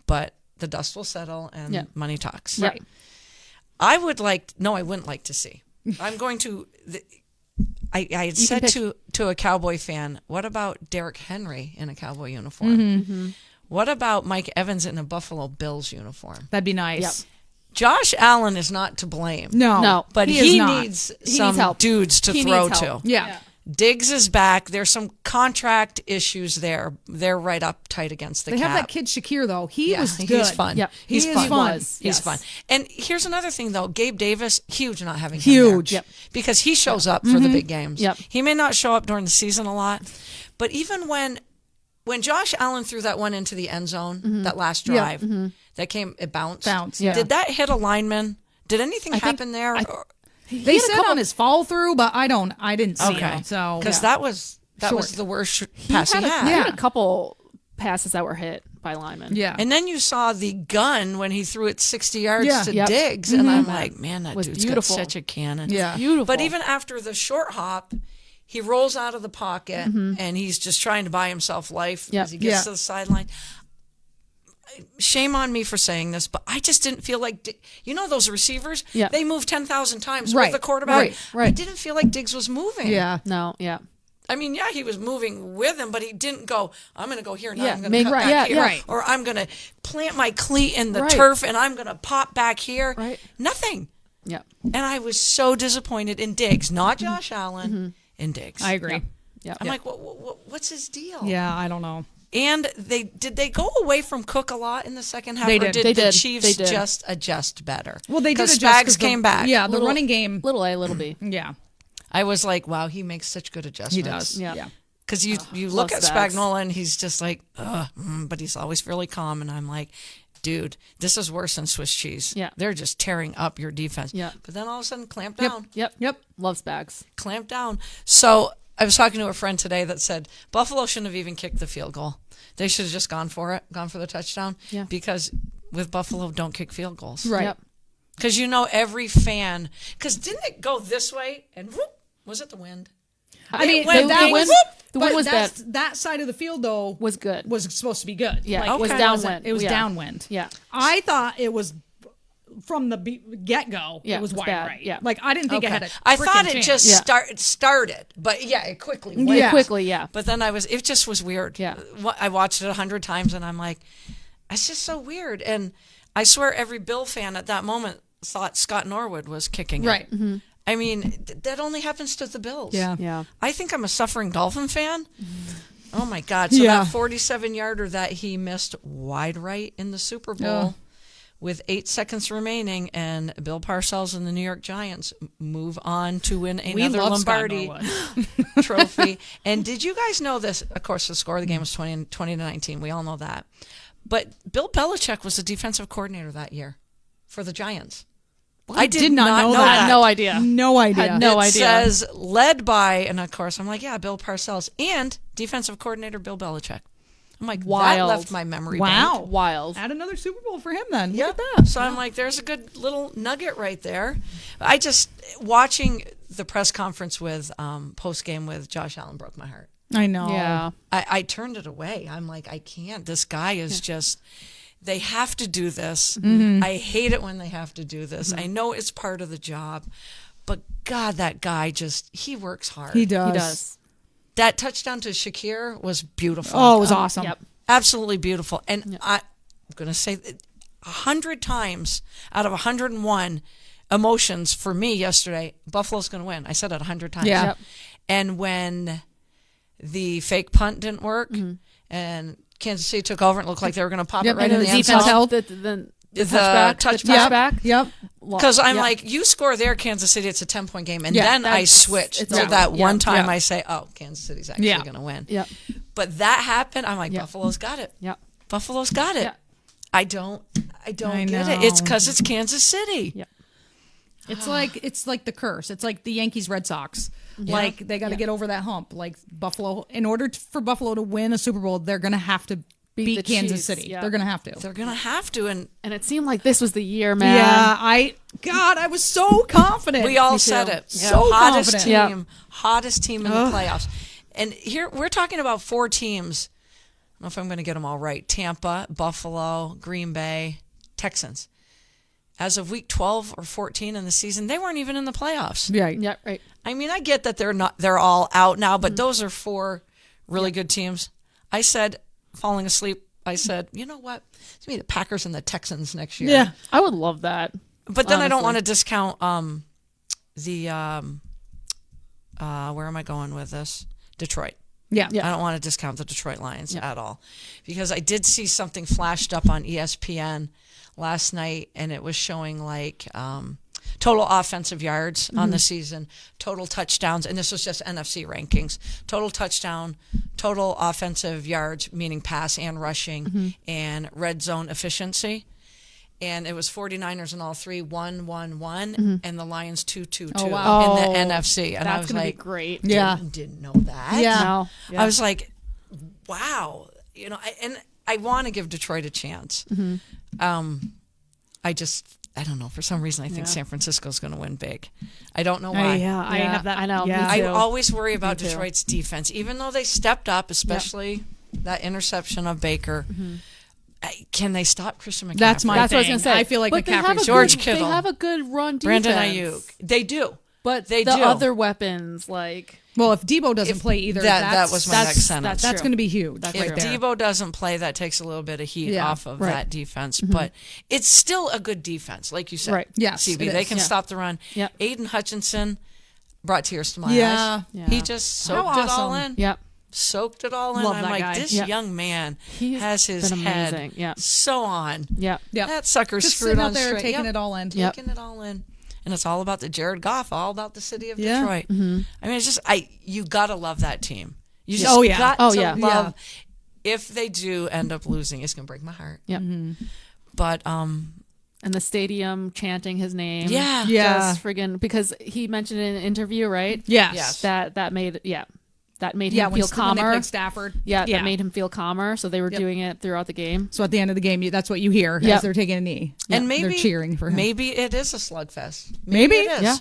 but the dust will settle and Yeah. money talks. Right. I wouldn't like to see. I'm going to. I had said to a Cowboy fan, what about Derrick Henry in a Cowboy uniform? What about Mike Evans in a Buffalo Bills uniform? that'd be nice. Yep. Josh Allen is not to blame. No, But is he not. needs He some needs help. dudes to He throw needs to. help. Yeah. Diggs is back. There's some contract issues there. They're right up tight against the They cap. have that kid Shakir though. He Yeah, was good. he's fun. Yep. He's He is fun. fun. Was. He's Yes. fun. And here's another thing, though. Gabe Davis, huge not having him Huge. there. Yep. Because he shows up for the big games. Yep. He may not show up during the season a lot, but even when Josh Allen threw that one into the end zone, that last drive, that came, it bounced. Yeah. Did that hit a lineman? Did anything happen there? They had a said couple- on his fall through, but I didn't see it. So Because that was Short. the worst pass he had. He had a couple passes that were hit by linemen. yeah. And then you saw the gun when he threw it 60 yards Yeah. to Yep. Diggs, and I'm like, man, that Was dude's beautiful. got such a cannon. Yeah. Beautiful. But even after the short hop, he rolls out of the pocket and he's just trying to buy himself life Yep. as he gets Yeah. to the sideline. Shame on me for saying this, but I just didn't feel like those receivers. Yeah. They move 10,000 times Right. with the quarterback. Right. I didn't feel like Diggs was moving. Yeah. No, yeah. I mean, yeah, he was moving with him, but he didn't go, I'm going to go here, now Yeah, I'm going make- to cut right, back yeah, here, yeah. Right. or I'm going to plant my cleat in the Right. turf and I'm going to pop back here. Right. Nothing. Yeah. And I was so disappointed in Diggs, not Josh Allen, in Diggs. I agree. Yeah. I'm like, what's his deal? Yeah, I don't know. And did they go away from Cook a lot in the second half? They or did. did They the did. Chiefs They did. just adjust better? Well, they did because adjust Spags 'cause came the, back. Yeah, the Little- running game. Little A, little B. Yeah, I was like, wow, he makes such good adjustments. he does. Yeah. Yeah. Because you look love at Spags. Spagnuolo and he's just like, but he's always fairly calm. And I'm like, dude, this is worse than Swiss cheese. Yeah. They're just tearing up your defense. Yeah. But then all of a sudden, clamp down. Yep. Yep. Loves bags. Clamp down. So I was talking to a friend today that said Buffalo shouldn't have even kicked the field goal. They should have just gone for the touchdown. Yeah. Because with Buffalo, don't kick field goals. Right. Yep. Because every fan. Because didn't it go this way and whoop? Was it the wind? I mean, went that whoop, was the wind was bad. That side of the field though Was good. Was supposed to be good. Yeah, Like, it was Okay. downwind. It was Yeah. downwind. Yeah. I thought it was from the get go. Yeah, it was it was wide bad. right. Yeah. Like I didn't think it had a. I thought frickin' it chance. just Yeah. started, but yeah, it quickly went. Yeah. Quickly, yeah. But then it just was weird. Yeah. I watched it 100 times and I'm like, it's just so weird. And I swear every Bill fan at that moment thought Scott Norwood was kicking it. Right. I mean, that only happens to the Bills. Yeah. Yeah. I think I'm a suffering Dolphin fan. Oh my God. So Yeah. that 47-yarder that he missed wide right in the Super Bowl with 8 seconds remaining, and Bill Parcells and the New York Giants move on to win another love Scott Lombardi Norwood. trophy. And did you guys know this? Of course, the score of the game was 20-19. We all know that. But Bill Belichick was the defensive coordinator that year for the Giants. I did not know that. No idea. No idea. Had no It idea. says led by, and of course I'm like, yeah, Bill Parcells and defensive coordinator Bill Belichick. I'm like, that Wild. left my memory Wow. bank. Wild. Add another Super Bowl for him then. Yep. Look at that. So I'm like, there's a good little nugget right there. I just, watching the press conference with, post game with Josh Allen broke my heart. I know. Yeah. I turned it away. I'm like, I can't. This guy is just, they have to do this. I hate it when they have to do this. I know it's part of the job, but God, that guy he works hard. He does. He does. That touchdown to Shakir was beautiful. Oh, it was awesome. Yep. Absolutely beautiful. And I'm going to say 100 times out of 101 emotions for me yesterday, Buffalo's going to win. I said it 100 times. Yeah. Yep. And when the fake punt didn't work and Kansas City took over and it looked like they were going to pop it right And in the the end defense zone. held the touchback. touchback. Yep. Because I'm Yep. like, you score there, Kansas City, it's a 10-point game. And Yeah, then I that's- switch. it's So over. that one Yeah. time Yeah. I say, oh, Kansas City's actually Yeah. going to win. Yep. But that happened. I'm like, Yeah. Buffalo's got it. Yep. Buffalo's got it. Yeah. I don't I get know. it. It's because it's Kansas City. Yeah. It's like the curse. It's like the Yankees Red Sox. Like they got to get over that hump. Like Buffalo, in order for Buffalo to win a Super Bowl, they're going to have to beat the Kansas Chiefs, City. yeah. They're going to have to. They're gonna have to, and And it seemed like this was the year, man. Yeah, I was so confident. we all Me said too. it. Yeah. So So hottest confident. team, hottest team in the playoffs. And here we're talking about 4 teams. I don't know if I'm going to get them all right. Tampa, Buffalo, Green Bay, Texans. As of week 12 or 14 in the season, they weren't even in the playoffs. Yeah. Yeah, right. I mean, I get that they're all out now, but those are 4 really good teams. I said, falling asleep, I said, you know what? It's going to be the Packers and the Texans next year. Yeah. I would love that. But then I don't honestly. want to discount where am I going with this? Detroit. Yeah. I don't want to discount the Detroit Lions at all, because I did see something flashed up on ESPN last night, and it was showing like total offensive yards on the season, total touchdowns, and this was just NFC rankings, total touchdown, total offensive yards, meaning pass and rushing, and red zone efficiency. And it was 49ers in all 3, 1-1-1, and the Lions 2-2-2 Oh, wow. in the NFC. And I That's was going to like, be great. Yeah. didn't know that. Yeah. No. Yeah. I was like, wow. You know, and I want to give Detroit a chance. I don't know. For some reason, I think San Francisco's going to win big. I don't know why. I have that. I know. Yeah. Me I too. always worry about Me too. Detroit's defense, even though they stepped up, especially that interception of Baker. Can they stop Christian McCaffrey? That's my That's what I was thing. going to say. I feel like But they have McCaffrey's a George good, Kittle. They have a good run defense. Brandon Ayuk. They do. But They the do. other weapons, like... Well, if Debo doesn't play either, that was my that's- next sentence. That's true. going to be huge. That's right If there. Debo doesn't play, that takes a little bit of heat Yeah, off of right. that defense. But it's still a good defense, like you said. Right. Yes, CB, it they is. can Yeah. stop the run. Yep. Aiden Hutchinson brought tears to my Yeah. eyes. Yeah. He just soaked How it all awesome. in. Yep. Soaked it all in. Love I'm that like, guy. this Yep. young man He's has his been head amazing. Yeah. so on. Yep. Yep. That sucker's Just screwed sitting on out there straight. taking Yep. it all in. Yep. Taking it all in. And it's all about the Jared Goff, all about the city of Yeah. Detroit. I mean, it's just you gotta love that team. You just Oh, yeah. got Oh, to yeah. love. If they do end up losing, it's gonna break my heart. Yep. But And the stadium chanting his name. yeah, Yeah. Just friggin' because he mentioned it in an interview, right? Yes. Yes. That made that made Yeah, him when feel calmer. they played Stafford. Yeah, that made him feel calmer. So they were doing it throughout the game. So at the end of the game, that's what you hear as they're taking a knee. And maybe they're cheering for him. Maybe it is a slugfest. Maybe it is. Yeah.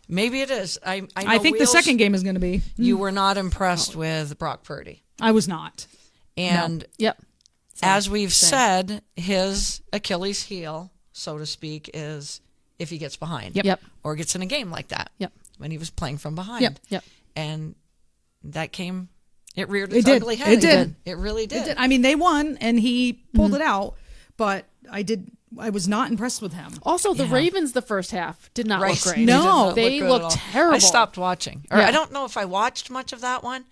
Maybe it is. I think the second game is going to be. You were not impressed with Brock Purdy. I was not. And as we've said, his Achilles heel, so to speak, is if he gets behind. Yep. Or gets in a game like that. Yep. When he was playing from behind. Yep. And that came, it reared its It did. ugly head. It did. It really did. It did. I mean, they won, and he pulled it out, but I was not impressed with him. Also, the Ravens the first half did not look great. No. They looked terrible. I stopped watching. Or I don't know if I watched much of that one.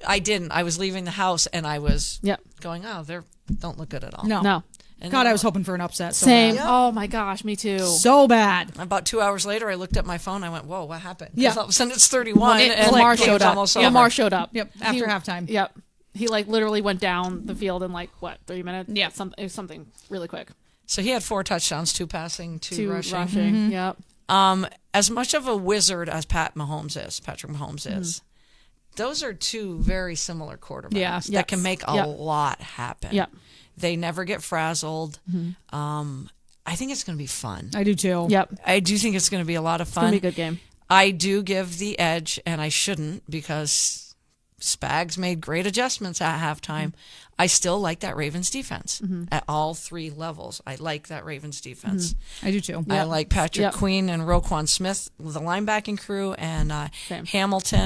I didn't. I was leaving the house, and I was going, oh, they don't look good at all. No. And God, I was hoping for an upset. So Same. bad. Oh my gosh, me too. So bad. About 2 hours later, I looked at my phone. I went, whoa, what happened? 'Cause Yeah. all of a sudden it's 31. and Lamar the game's showed up. almost over. Lamar showed up. Yep. After halftime. Yep. He literally went down the field in 3 minutes. Yeah. It was something really quick. So he had 4 touchdowns, 2 passing, 2 Two rushing. rushing. Yep. As much of a wizard as Patrick Mahomes is, those are 2 very similar quarterbacks that can make a lot happen. Yep. They never get frazzled. I think it's going to be fun. I do too. Yep. I do think it's going to be a lot of fun. It's gonna be a good game. I do give the edge, and I shouldn't because Spags made great adjustments at halftime. I still like that Ravens defense at all 3 levels. I like that Ravens defense. I do too. I like Patrick Yep. Queen and Roquan Smith, the linebacking crew, and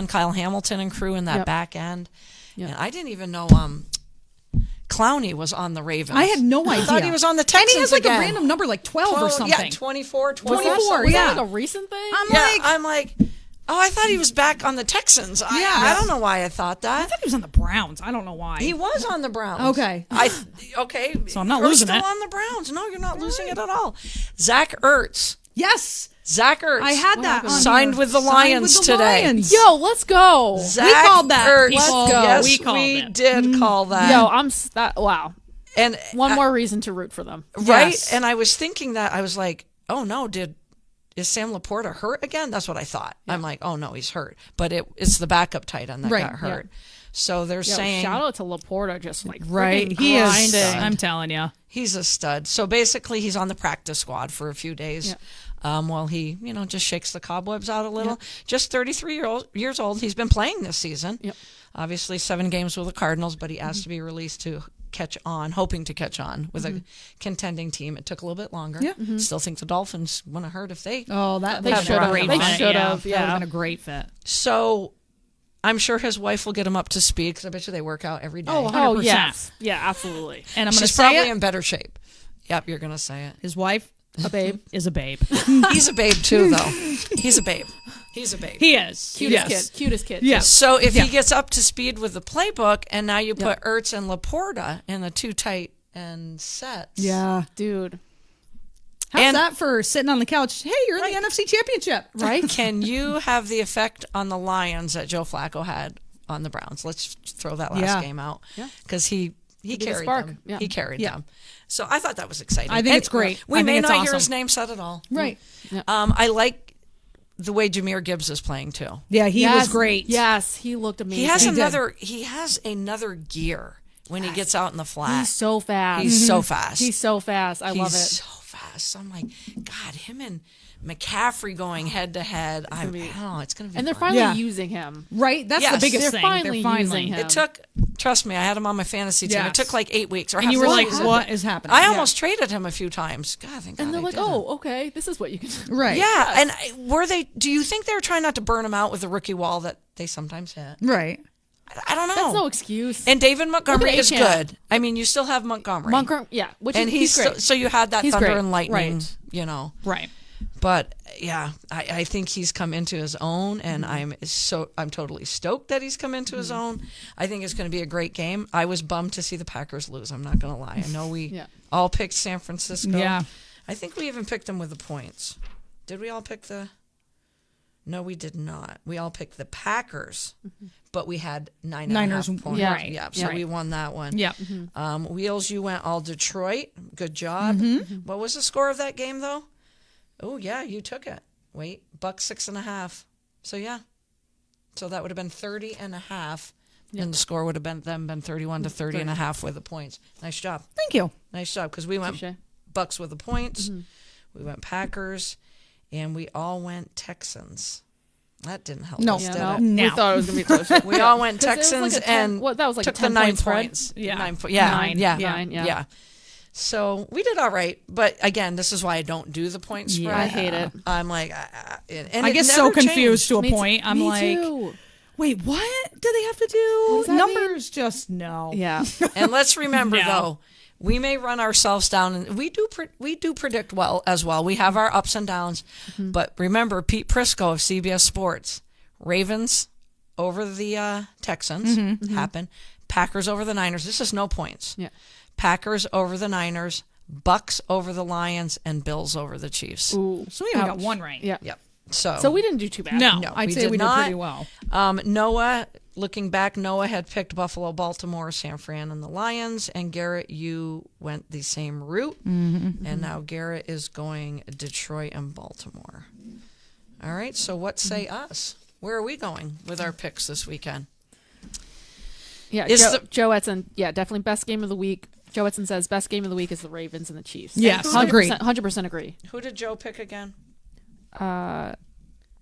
Kyle Hamilton and crew in that back end. Yep. And I didn't even know Clowney was on the Ravens. I had no idea. I thought he was on the Texans And he has again. a random number, 12 or something. Yeah, 24, 24, 24. Was yeah. that a recent thing? I'm like, oh, I thought he was back on the Texans. I don't know why I thought I that. thought he was on the Browns. I don't know why. He was on the Browns. Okay. Okay. So I'm not You're losing still it. on the Browns. No, you're not losing it at all. Zach Ertz. Yes. Zach Ertz. I had that on Signed here. with the Lions Signed with the today. Lions. Yo, let's go. Zach called that. Ertz. Let's go. Yes, We called we it. did call that. Yo, wow. And One more reason to root for them. right. Yes. And I was thinking that I was like, oh no, is Sam Laporta hurt again? That's what I thought. I'm like, oh no, he's hurt. But it's the backup tight end that Right. got hurt. So they're Yo, saying shout out to Laporta, just Right. freaking He is. grinding. I'm telling you. he's a stud. So basically, he's on the practice squad for a few days. While he, just shakes the cobwebs out a little. Just 33 years old. He's been playing this season. Yep. Obviously, 7 games with the Cardinals, but he asked to be released to hoping to catch on with a contending team. It took a little bit longer. Yeah. Still think the Dolphins wouldn't have hurt if they. Oh, that They would have should been a have. great They fit. should have, That would yeah. have been a great fit. So, I'm sure his wife will get him up to speed because I bet you they work out every day. Oh, 100%. Oh, yes. Yeah, absolutely. And I'm going to She's say probably it. in better shape. Yep, you're gonna say it. His wife A babe. is a babe. He's a babe too, though. He's a babe. He's a babe. He is. Cutest kid. Cutest kid. Yes. So if he gets up to speed with the playbook, and now you put Ertz and Laporta in the 2 tight end sets. Yeah. Dude. How's that for sitting on the couch? Hey, you're in the NFC Championship. Right? Can you have the effect on the Lions that Joe Flacco had on the Browns? Let's throw that last game out. Yeah. Because he the carried spark. them. Yeah. He carried them. So I thought that was exciting. I think it's great. We I may think it's not hear awesome. his name said at all. Right. I like the way Jahmyr Gibbs is playing too. Yeah, he was great. Yes, he looked amazing. He has another gear when he gets out in the flat. He's so fast. He's so fast. He's so fast. I love it. He's so fast. I'm like, God, him and McCaffrey going head to head. It's going to be And they're fun. finally using him. Right? That's Yes. the biggest They're thing. finally They're using him. It took, trust me, I had him on my fantasy team. Yes. It took like 8 weeks. Or And you half were the like, season. what is happening? I almost traded him a few times. God, thank God And they're I like, didn't. oh, okay, this is what you can do. Right. Yeah, and do you think they were trying not to burn him out with the rookie wall that they sometimes hit? Right. I don't know. That's no excuse. And David Montgomery Look at is A-Champ. good. I mean, you still have Montgomery. Yeah, which and is he's great. So you had that He's thunder great. and lightning, Right. Right. But yeah, I think he's come into his own, and I'm totally stoked that he's come into his own. I think it's going to be a great game. I was bummed to see the Packers lose. I'm not going to lie. I know we all picked San Francisco. Yeah. I think we even picked them with the points. Did we all pick the? No, we did not. We all picked the Packers, but we had 9.5 points. Yeah. Right. Yeah, so we won that one. Yeah. Wheels, you went all Detroit. Good job. What was the score of that game, though? Oh, yeah, you took it. Wait, Buck 6.5. So, yeah, So that would have been 30.5. And the score would have been 31 to 30.5 with the points. Nice job. Thank you. Nice job. Because we went Bucks with the points. We went Packers. And we all went Texans. That didn't help us, did it? No. We thought it was going to be closer. We all went 'Cause it was Texans like a 10 and that was like took a the 10 9 point spread. points. Yeah. 9 Nine. Yeah. So we did all right. But again, this is why I don't do the point spread. Yeah. I hate it. I'm like, and I it get never so confused changed. to a point. I'm Me like, too. wait, what do they have to do? does that Numbers just no. Yeah. And let's remember, No. though, we may run ourselves down, and we do predict well as well. We have our ups and downs, but remember, Pete Prisco of CBS Sports, Ravens over the Texans happen, Packers over the Niners. This is no points. Yeah. Packers over the Niners, Bucks over the Lions, and Bills over the Chiefs. Ooh. So we only got one right. Yeah. Yep. So So we didn't do too bad. No, No, I'd we say did we did not. pretty well. Noah, looking back, Noah had picked Buffalo, Baltimore, San Fran, and the Lions. And Garrett, you went the same route. And now Garrett is going Detroit and Baltimore. All right, so what say us? Where are we going with our picks this weekend? Yeah. Is Joe Edson, definitely best game of the week. Joe Edson says best game of the week is the Ravens and the Chiefs. Yes, agree. 100% agree. Who did Joe pick again?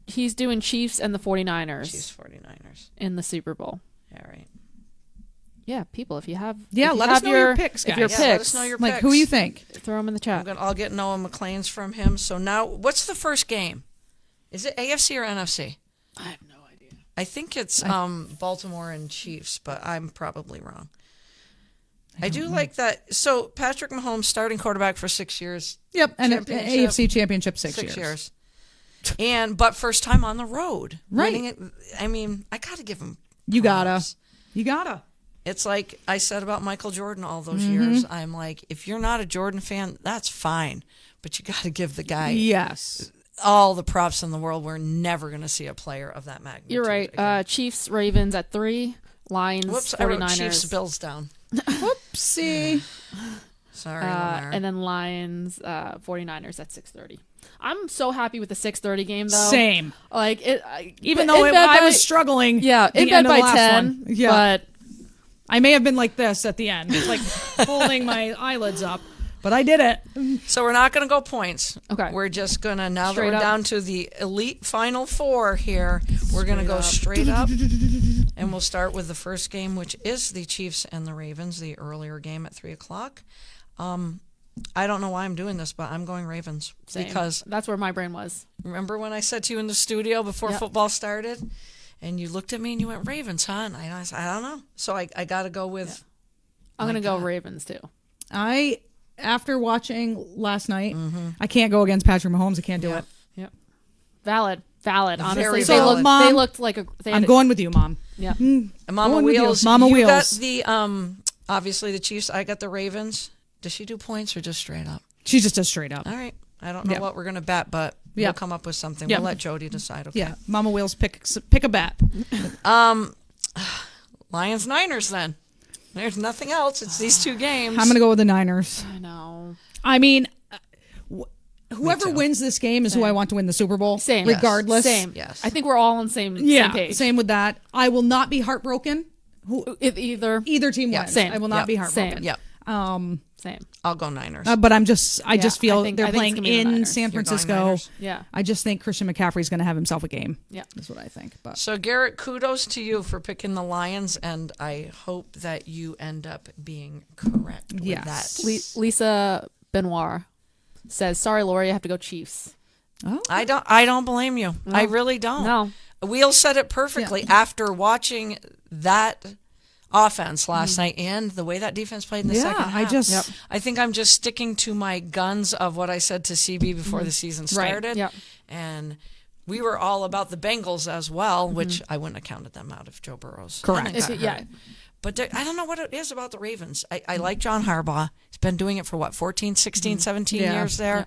He's doing Chiefs and the 49ers Chiefs, 49ers. in the Super Bowl. All right. Yeah, people, if you have Let us know your picks, guys. If your Yeah, picks, let us know your Like, picks. who you think? throw them in the chat. I'll get Noah McLean's from him. So now, what's the first game? Is it AFC or NFC? I have no idea. I think it's Baltimore and Chiefs, but I'm probably wrong. I do like that. So Patrick Mahomes, starting quarterback for 6 years. Yep, and Championship. AFC Championship 6 6 years. years. But first time on the road. Right. Winning it. I mean, I got to give him You gotta. props. You gotta. It's like I said about Michael Jordan all those Mm-hmm. years. I'm like, if you're not a Jordan fan, that's fine. But you got to give the guy Yes. all the props in the world. We're never going to see a player of that magnitude. You're right. again. Chiefs, Ravens at 3, Lions, Whoops, I 49ers. wrote Chiefs, Bills down. Whoopsie. Sorry, Lamar. and then Lions, 49ers at 6:30. I'm so happy with the 6:30 game though. Same. Like it, Even though I was struggling. Yeah, the in bed end of by the last 10. one. Yeah. But I may have been like this at the end, like folding my eyelids up, but I did it. So we're not going to go points. Okay. We're just going to, now Straight that we're up. down to the elite final four here, we're going to go straight up. And we'll start with the first game, which is the Chiefs and the Ravens, the earlier game at 3 o'clock. I don't know why I'm doing this, but I'm going Ravens. same. Because That's where my brain was. remember when I said to you in the studio before Yep. football started? And you looked at me and you went, Ravens, huh? And I said, I don't know. So I got to go with... I'm gonna go Ravens too. After watching last night, I can't go against Patrick Mahomes. I can't do it. Yep. Valid. Honestly, Very they valid. looked. Mom, They looked like a. They had I'm going with you, Mom. Yeah. Mama Going with you. Wheels. Mama you Wheels. got the, obviously the Chiefs. I got the Ravens. Does she do points or just straight up? She just does straight up. All right. I don't know Yeah. what we're going to bet, but Yeah. we'll come up with something. Yeah. We'll let Jody decide. Okay. Yeah, Mama Wheels, pick a bet. Lions Niners then. There's nothing else. It's these two games. I'm gonna go with the Niners. I know. I mean, whoever too. wins this game is who I want to win the Super Bowl. Same. regardless. Same. Yes. I think we're all on same Yeah, same page. with that. I will not be heartbroken. If either. Either team wins. same. I will not Yep. be heartbroken. Same. Yep. Same. I'll go Niners. But I just feel I think they're it's playing gonna be the in Niners. San You're going Francisco. Niners? Yeah. I just think Christian McCaffrey's going to have himself a game. Yeah. That's what I think. But So, Garrett, kudos to you for picking the Lions, and I hope that you end up being correct with Yes. that. Lisa Benoit says, "Sorry, Lori, I have to go Chiefs." oh, I don't blame you. I really don't. No. Wheel said it perfectly after watching that offense last night and the way that defense played in the second half. I just I think I'm just sticking to my guns of what I said to CB before the season started. Yep. And we were all about the Bengals as well, which I wouldn't have counted them out if Joe Burrow's Correct. hadn't got Yeah. hurt. But I don't know what it is about the Ravens. I like John Harbaugh. He's been doing it for, 14, 16, 17 Yeah. years there.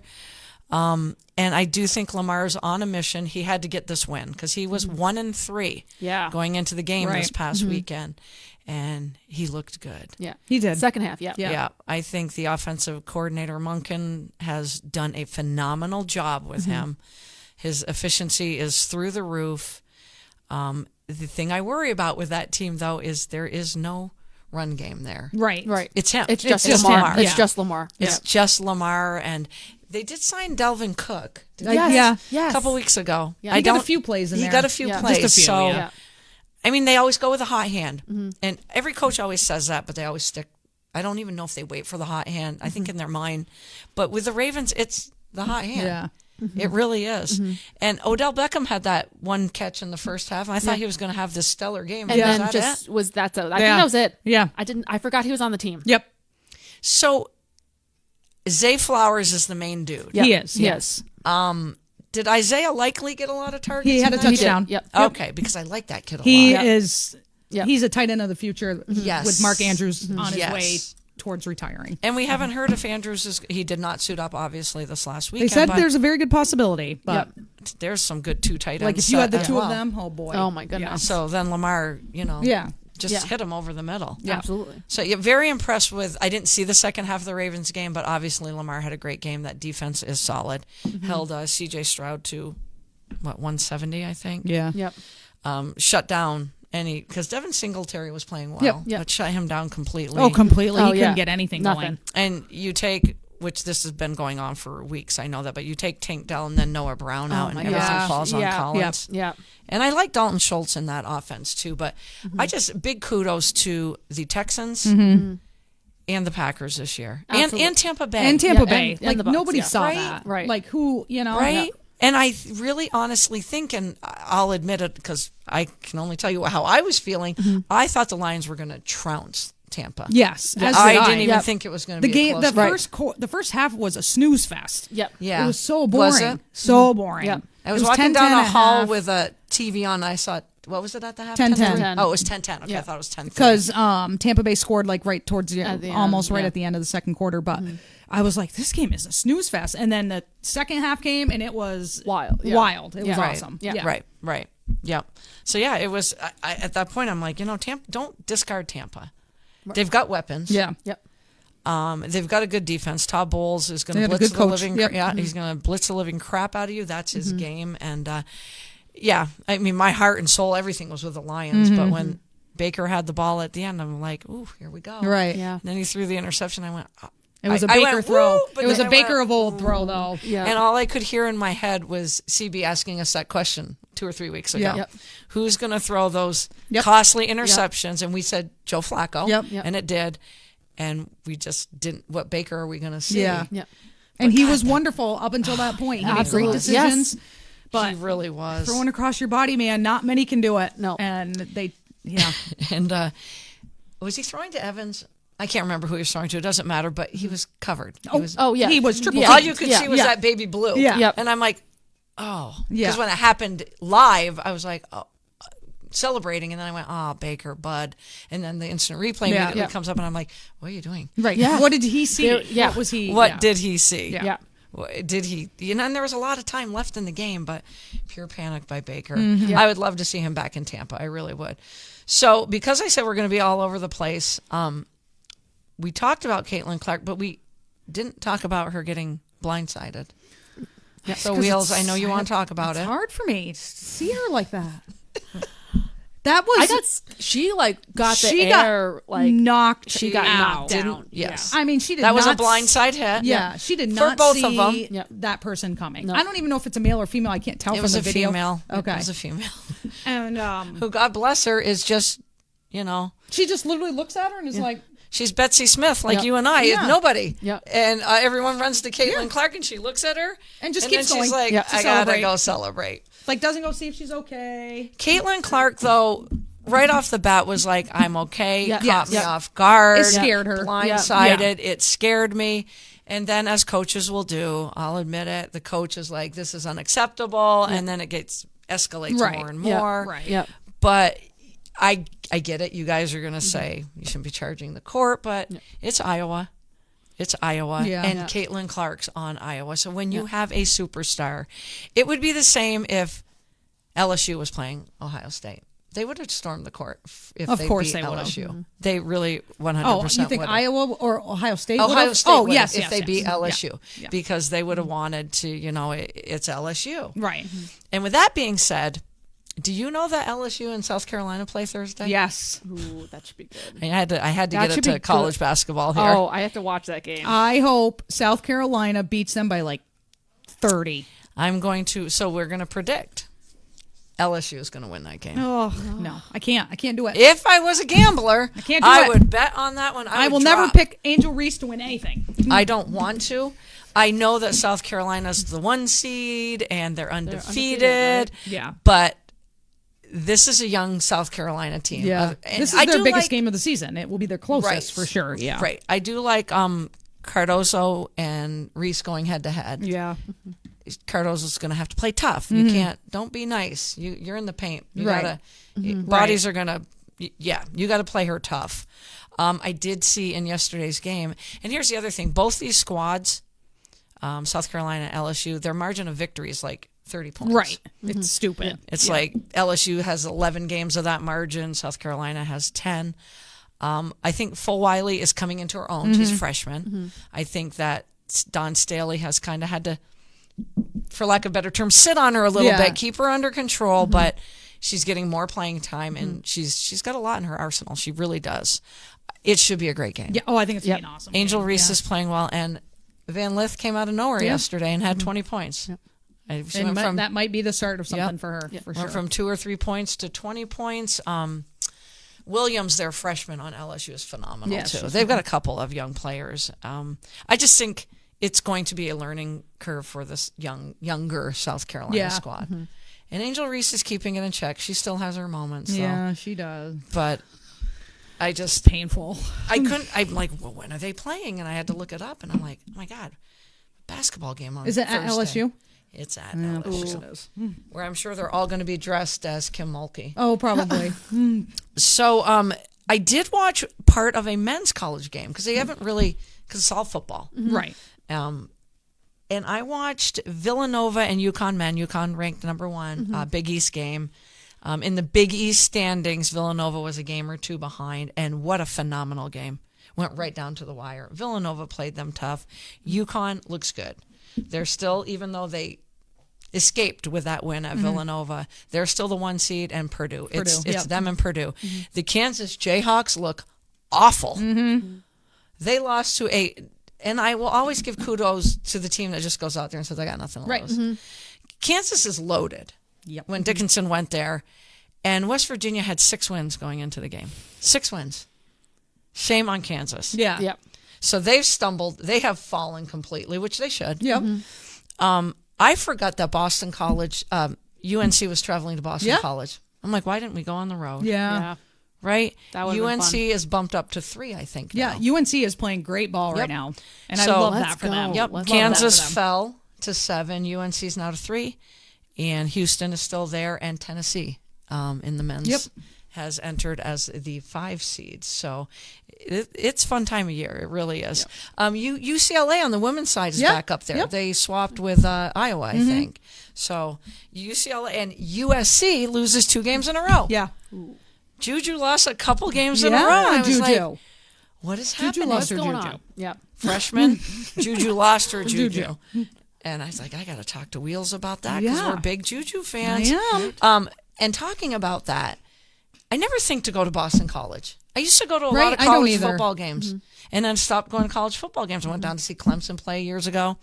And I do think Lamar's on a mission. He had to get this win because he was 1-3 Yeah. going into the game this Right. past weekend. And he looked good. Yeah. He did. Second half. Yeah. Yeah. I think the offensive coordinator, Munkin, has done a phenomenal job with him. His efficiency is through the roof. the thing I worry about with that team, though, is there is no run game there. Right. It's him. It's just just Lamar. him. It's Yeah. just Lamar. It's just Lamar, and they did sign Delvin Cook. Yes. Yeah. A couple weeks ago. Yeah. He got a few plays in there. He got a few Yeah. plays. Just a few, so, yeah. I mean, they always go with a hot hand, and every coach always says that, but they always stick. I don't even know if they wait for the hot hand. I think in their mind, but with the Ravens, it's the hot hand. Yeah. It really is. And Odell Beckham had that one catch in the first half, and I thought he was going to have this stellar game. And Was then that just it? was that's it. I think Yeah. that was it. Yeah. I forgot he was on the team. Yep. So Zay Flowers is the main dude. Yep. He is. He Yes. is. Did Isaiah likely get a lot of targets? He had in a that game? touchdown. Yep. Okay, because I like that kid a He lot. is. Yep. He's a tight end of the future. Yes. With Mark Andrews on his Yes. way towards retiring. And we haven't heard if Andrews he did not suit up, obviously, this last They weekend. said but there's a very good possibility, but there's some good two tight ends. like if you had the as two well. of them, oh boy. Oh my goodness. So then Lamar, Yeah. just Yeah. hit him over the middle. Absolutely. So yeah, very impressed with. I didn't see the second half of the Ravens game, but obviously Lamar had a great game. That defense is solid. Held C.J. Stroud to 170, I think. Yeah. Yep. Shut down any because Devin Singletary was playing well, Yep. but shut him down completely. Oh, completely. Oh, He yeah. couldn't get anything Nothing. going. And you take, which this has been going on for weeks, I know that, but you take Tank Dell and then Noah Brown out, and my everything gosh. falls on Yeah. Collins. Yeah. And I like Dalton Schultz in that offense too, but I just big kudos to the Texans and the Packers this year, Absolutely. and Tampa Bay, And Tampa Yeah, Bay. and like the Bucs, nobody yeah. saw Right? that. Right. Like who, right? And I really honestly think, and I'll admit it because I can only tell you how I was feeling. I thought the Lions were going to trounce Tampa. Yes. As I did didn't even Yep. think it was going to The be game. a The close game. first half was a snooze fest. Yep. Yeah, It was so boring. Was it? So boring. Yep. I was It walking 10-10 down a and hall half. with a TV on. And I saw what was it at the half? 10-10. 10-10. Oh, it was 10-10. Okay, Yeah. I thought it was 10. because Tampa Bay scored like right towards the, At the end, almost right yeah. at the end of the second quarter. But I was like, this game is a snooze fest. And then the second half came, and it was Wild. Yeah. Wild. It was Yeah. awesome. Yeah. Right. Yep. So yeah, it was. I at that point, I'm like, Tampa, don't discard Tampa. They've got weapons. Yeah. Yep. They've got a good defense. Todd Bowles is going They to have a blitz good the coach. living. Yep. Yeah, he's going to blitz the living crap out of you. That's his game. And yeah, I mean, my heart and soul, everything was with the Lions. But when Baker had the ball at the end, I'm like, ooh, here we go. Right. Yeah. And then he threw the interception. I went. It was a I Baker went, throw. "Woo," but It was then a I Baker went, of old throw, though. Yeah. And all I could hear in my head was CB asking us that question 2 or 3 weeks ago. Yeah. Yep. Who's going to throw those Yep. costly interceptions? And we said Joe Flacco. Yep. Yep. And it did. And we just didn't. What Baker are we going to see? Yeah. Yep. And he was wonderful up until that point. He made great Absolutely. decisions. Yes. But He really was. throwing across your body, man, not many can do it. No. And they, yeah. And was he throwing to Evans? I can't remember who he was throwing to. It doesn't matter, but he was covered. He was, Oh yeah. He was triple Yeah. all teamed. you could Yeah. see was Yeah. that baby blue. Yeah. Yep. And I'm like, oh. Yeah. Because when it happened live, I was like, oh, celebrating. And then I went, oh, Baker, bud. And then the instant replay Yeah. immediately Yeah. comes up, and I'm like, what are you doing? Right. Yeah. What did he see? There- yeah. What was he? What yeah. did he see? Yeah. Yeah. Did he? And there was a lot of time left in the game, but pure panic by Baker. Mm-hmm. I would love to see him back in Tampa. I really would. So because I said we're going to be all over the place, we talked about Caitlin Clark, but we didn't talk about her getting blindsided. So 'Cause Wheels, I it's- know you want to talk about It's it. hard for me to see her like that. That was I got. She like got the she got air like knocked. she got out. knocked down. Didn't- yes. I mean, she did. That was a not blindside hit. Yeah, she did For not both see of them. Yep. that person coming. No. I don't even know if it's a male or female. I can't tell It from was the a video. female. Okay, It was a female. and Who, God bless her, is just, she just literally looks at her and is like, she's Betsy Smith, like Yep. you and I. Yeah. It's nobody. Yep. And everyone runs to Caitlin Clark, and she looks at her. And just then keeps she's going. like, Yep. I To got to celebrate. go celebrate. like doesn't go see if she's okay. Caitlin Clark, though, right off the bat was like, I'm okay. Yeah. Caught Yes. me Yeah. off guard. It scared her. Blindsided. It scared me. And then, as coaches will do, I'll admit it, the coach is like, this is unacceptable. And then it escalates Right. more and Yeah. more. Right. Yep. But I get it. You guys are going to say you shouldn't be charging the court, but it's Iowa. It's Iowa. Yeah. And Yeah. Caitlin Clark's on Iowa. So when you have a superstar, it would be the same if LSU was playing Ohio State. They would have stormed the court if Of they course beat they would have. LSU. They really 100% Oh, you think would have. Iowa or Ohio State? Ohio would've? State Oh, would yes, have, yes, if they yes. beat Yeah. LSU Yeah. because they would have wanted to, it's LSU. Right. And with that being said, Do you know that LSU and South Carolina play Thursday? Yes. Ooh, that should be good. I had to That get should it to be college good. basketball here. Oh, I have to watch that game. I hope South Carolina beats them by like 30. So we're going to predict LSU is going to win that game. Oh, no. I can't do it. If I was a gambler, I can't do it. would bet on that one. I would will drop. never pick Angel Reese to win anything. I don't want to. I know that South Carolina's the 1 seed and they're undefeated. right? Yeah. But this is a young South Carolina team. And This is I their do biggest like- game of the season. It will be their closest Right. for sure. Yeah. Right. I do like Cardozo and Reese going head to head. Yeah. Cardozo's going to have to play tough. Mm-hmm. You can't. Don't be nice. You're in the paint. You Right. gotta. Bodies are gonna. Yeah, you got to play her tough. I did see in yesterday's game, and here's the other thing: both these squads, South Carolina, LSU, their margin of victory is like 30 points. Right. It's stupid. It's like LSU has 11 games of that margin. South Carolina has 10. I think Fulwiley is coming into her own. She's a freshman. I think that Dawn Staley has kind of had to, for lack of a better term, sit on her a little bit, keep her under control, but she's getting more playing time, and she's got a lot in her arsenal. She really does. It should be a great game. Yeah. Oh, I think it's going to be an awesome Angel game. Reese Yeah. is playing well, and Van Lith came out of nowhere yesterday and had 20 points. She And went from that might be the start of something for her, for sure. went from 2 or 3 points to 20 points. Williams, their freshman on LSU, is phenomenal Yes, too. she's They've got a couple of young players. I just think it's going to be a learning curve for this younger South Carolina squad. And Angel Reese is keeping it in check. She still has her moments, though. Yeah, she does. But I just Painful. I'm like, well, when are they playing? And I had to look it up, and I'm like, oh my God, basketball game on Is it at Thursday. LSU? It's at LSU. Where I'm sure they're all going to be dressed as Kim Mulkey. Oh, probably. So I did watch part of a men's college game because they haven't really, because it's all football. Right. And I watched Villanova and UConn men. UConn ranked number 1, Big East game. In the Big East standings, Villanova was a game or 2 behind, and what a phenomenal game. Went right down to the wire. Villanova played them tough. UConn looks good. They're still, even though they escaped with that win at Villanova, they're still the 1 seed, and Purdue. It's them and Purdue. The Kansas Jayhawks look awful. They lost to and I will always give kudos to the team that just goes out there and says, I got nothing to lose. Kansas is loaded. Yep. When Dickinson went there, and West Virginia had 6 wins going into the game. 6 wins. Shame on Kansas. Yeah. Yep. So they've stumbled. They have fallen completely, which they should. Yep. I forgot that Boston College, UNC was traveling to Boston College. I'm like, why didn't we go on the road? Yeah. Right? That would've been UNC fun. is bumped up to 3, I think. now. Yeah. UNC is playing great ball right now. And I So- love Let's that for go. them. Yep. Love Kansas that for them. fell to 7. UNC is now to 3. And Houston is still there. And Tennessee in the men's has entered as the 5 seeds. So it's fun time of year. It really is. UCLA on the women's side is back up there. Yep. They swapped with Iowa, I think. So UCLA and USC loses 2 games in a row. Yeah. Juju lost a couple games in a row. I was Juju. like, what is Juju happening? lost her What's going Juju. on? Yep. Freshman, Juju lost her Juju. And I was like, I got to talk to Wheels about that because Yeah. we're big Juju fans. I am. And talking about that, I never think to go to Boston College. I used to go to a Right, lot of I don't college either. football games and then stopped going to college football games. I went down to see Clemson play years ago.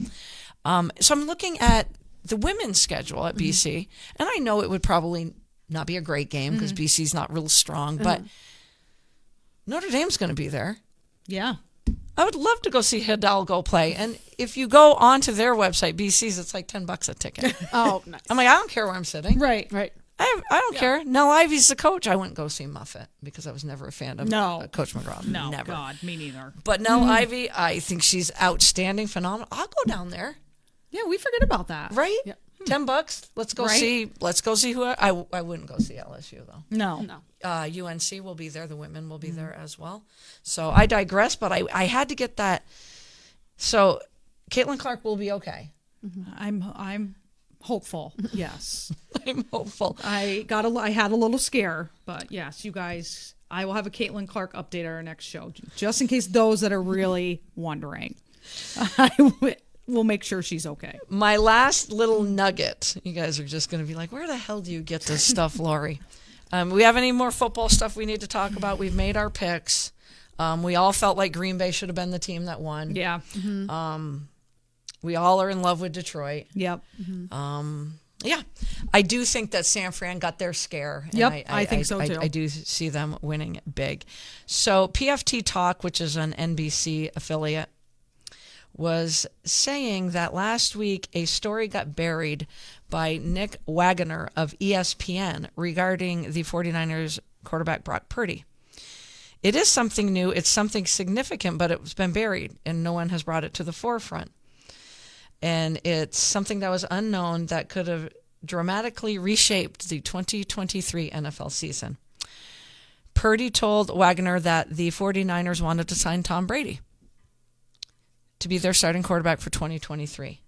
So I'm looking at the women's schedule at BC, and I know it would probably not be a great game because BC's not real strong, but Notre Dame's going to be there. Yeah. I would love to go see Hidalgo play. And if you go onto their website, BC's, it's like $10 a ticket. Oh, nice. I'm like, I don't care where I'm sitting. Right. Right. I don't care. Nell Ivy's the coach. I wouldn't go see Muffet because I was never a fan of Coach McGraw. No. Never. God, me neither. But Nell Ivy, I think she's outstanding, phenomenal. I'll go down there. Yeah, we forget about that. Right? Yep. $10. Let's go Right. see. Let's go see who I wouldn't go see LSU though. No. No. UNC will be there. The women will be there as well. So I digress, but I had to get that. So Caitlin Clark will be okay. I'm hopeful. Yes. I'm hopeful. I had a little scare, but yes, you guys, I will have a Caitlin Clark update at our next show, just in case those that are really wondering. we'll make sure she's okay. My last little nugget. You guys are just going to be like, where the hell do you get this stuff, Lori? We have any more football stuff we need to talk about? We've made our picks. We all felt like Green Bay should have been the team that won. Yeah. We all are in love with Detroit. Yep. Yeah. I do think that San Fran got their scare. And Yep, I think so too. I do see them winning big. So PFT Talk, which is an NBC affiliate, was saying that last week a story got buried by Nick Wagoner of ESPN regarding the 49ers quarterback Brock Purdy. It is something new. It's something significant, but it's been buried, and no one has brought it to the forefront. And it's something that was unknown that could have dramatically reshaped the 2023 NFL season. Purdy told Wagner that the 49ers wanted to sign Tom Brady to be their starting quarterback for 2023.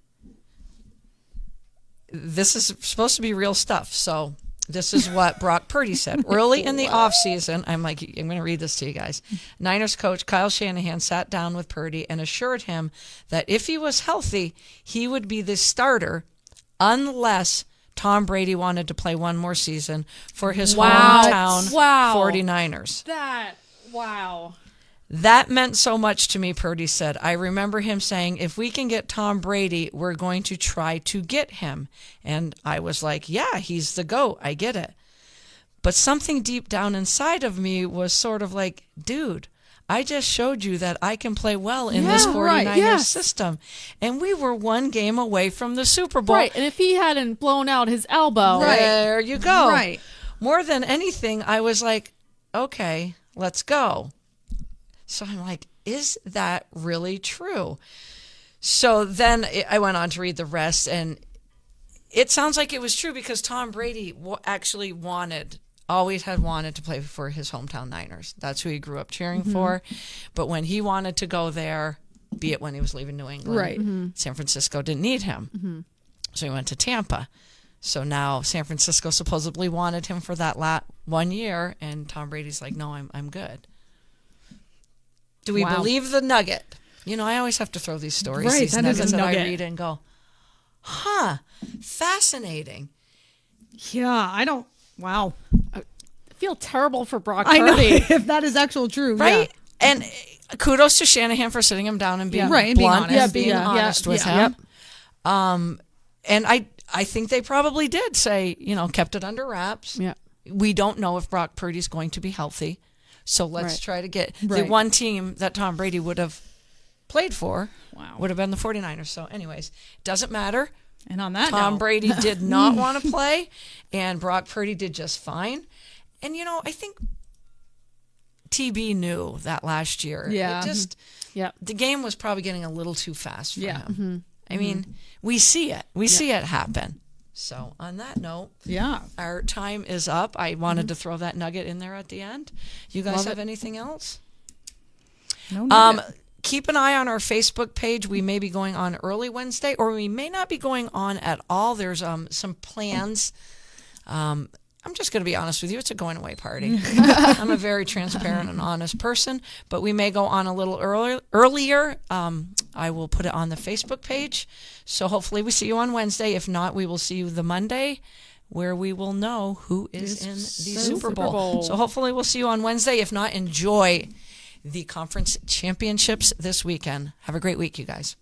This is supposed to be real stuff, so this is what Brock Purdy said. Early in the offseason, I'm going to read this to you guys. Niners coach Kyle Shanahan sat down with Purdy and assured him that if he was healthy, he would be the starter unless Tom Brady wanted to play one more season for his hometown 49ers. That meant so much to me, Purdy said. I remember him saying, if we can get Tom Brady, we're going to try to get him. And I was like, yeah, he's the GOAT. I get it. But something deep down inside of me was sort of like, dude, I just showed you that I can play well in this 49ers system. And we were one game away from the Super Bowl. Right, and if he hadn't blown out his elbow. There you go. Right. More than anything, I was like, okay, let's go. So I'm like, is that really true? So then I went on to read the rest, and it sounds like it was true because Tom Brady actually always had wanted to play for his hometown Niners. That's who he grew up cheering for. But when he wanted to go there, be it when he was leaving New England, San Francisco didn't need him. So he went to Tampa. So now San Francisco supposedly wanted him for that 1 year, and Tom Brady's like, no, I'm good. Do we believe the nugget? You know, I always have to throw these stories, these nuggets that I read and go, fascinating. Yeah, wow. I feel terrible for Brock Purdy. I know, if that is actual true. Right? Yeah. And kudos to Shanahan for sitting him down and being blunt and being honest with him. And I think they probably did say, kept it under wraps. Yeah. We don't know if Brock Purdy's going to be healthy. So let's try to get the one team that Tom Brady would have played for would have been the 49ers. So anyways, doesn't matter. And on that Tom Brady did not want to play, and Brock Purdy did just fine. And, I think TB knew that last year. Yeah. The game was probably getting a little too fast for him. I mean, we see it. We see it happen. So on that note, our time is up. I wanted to throw that nugget in there at the end. You guys have anything else? No. Keep an eye on our Facebook page. We may be going on early Wednesday, or we may not be going on at all. There's some plans. I'm just going to be honest with you. It's a going away party. I'm a very transparent and honest person, but we may go on a little earlier. I will put it on the Facebook page. So hopefully we see you on Wednesday. If not, we will see you the Monday where we will know who is in the Super Bowl. So hopefully we'll see you on Wednesday. If not, enjoy the conference championships this weekend. Have a great week, you guys.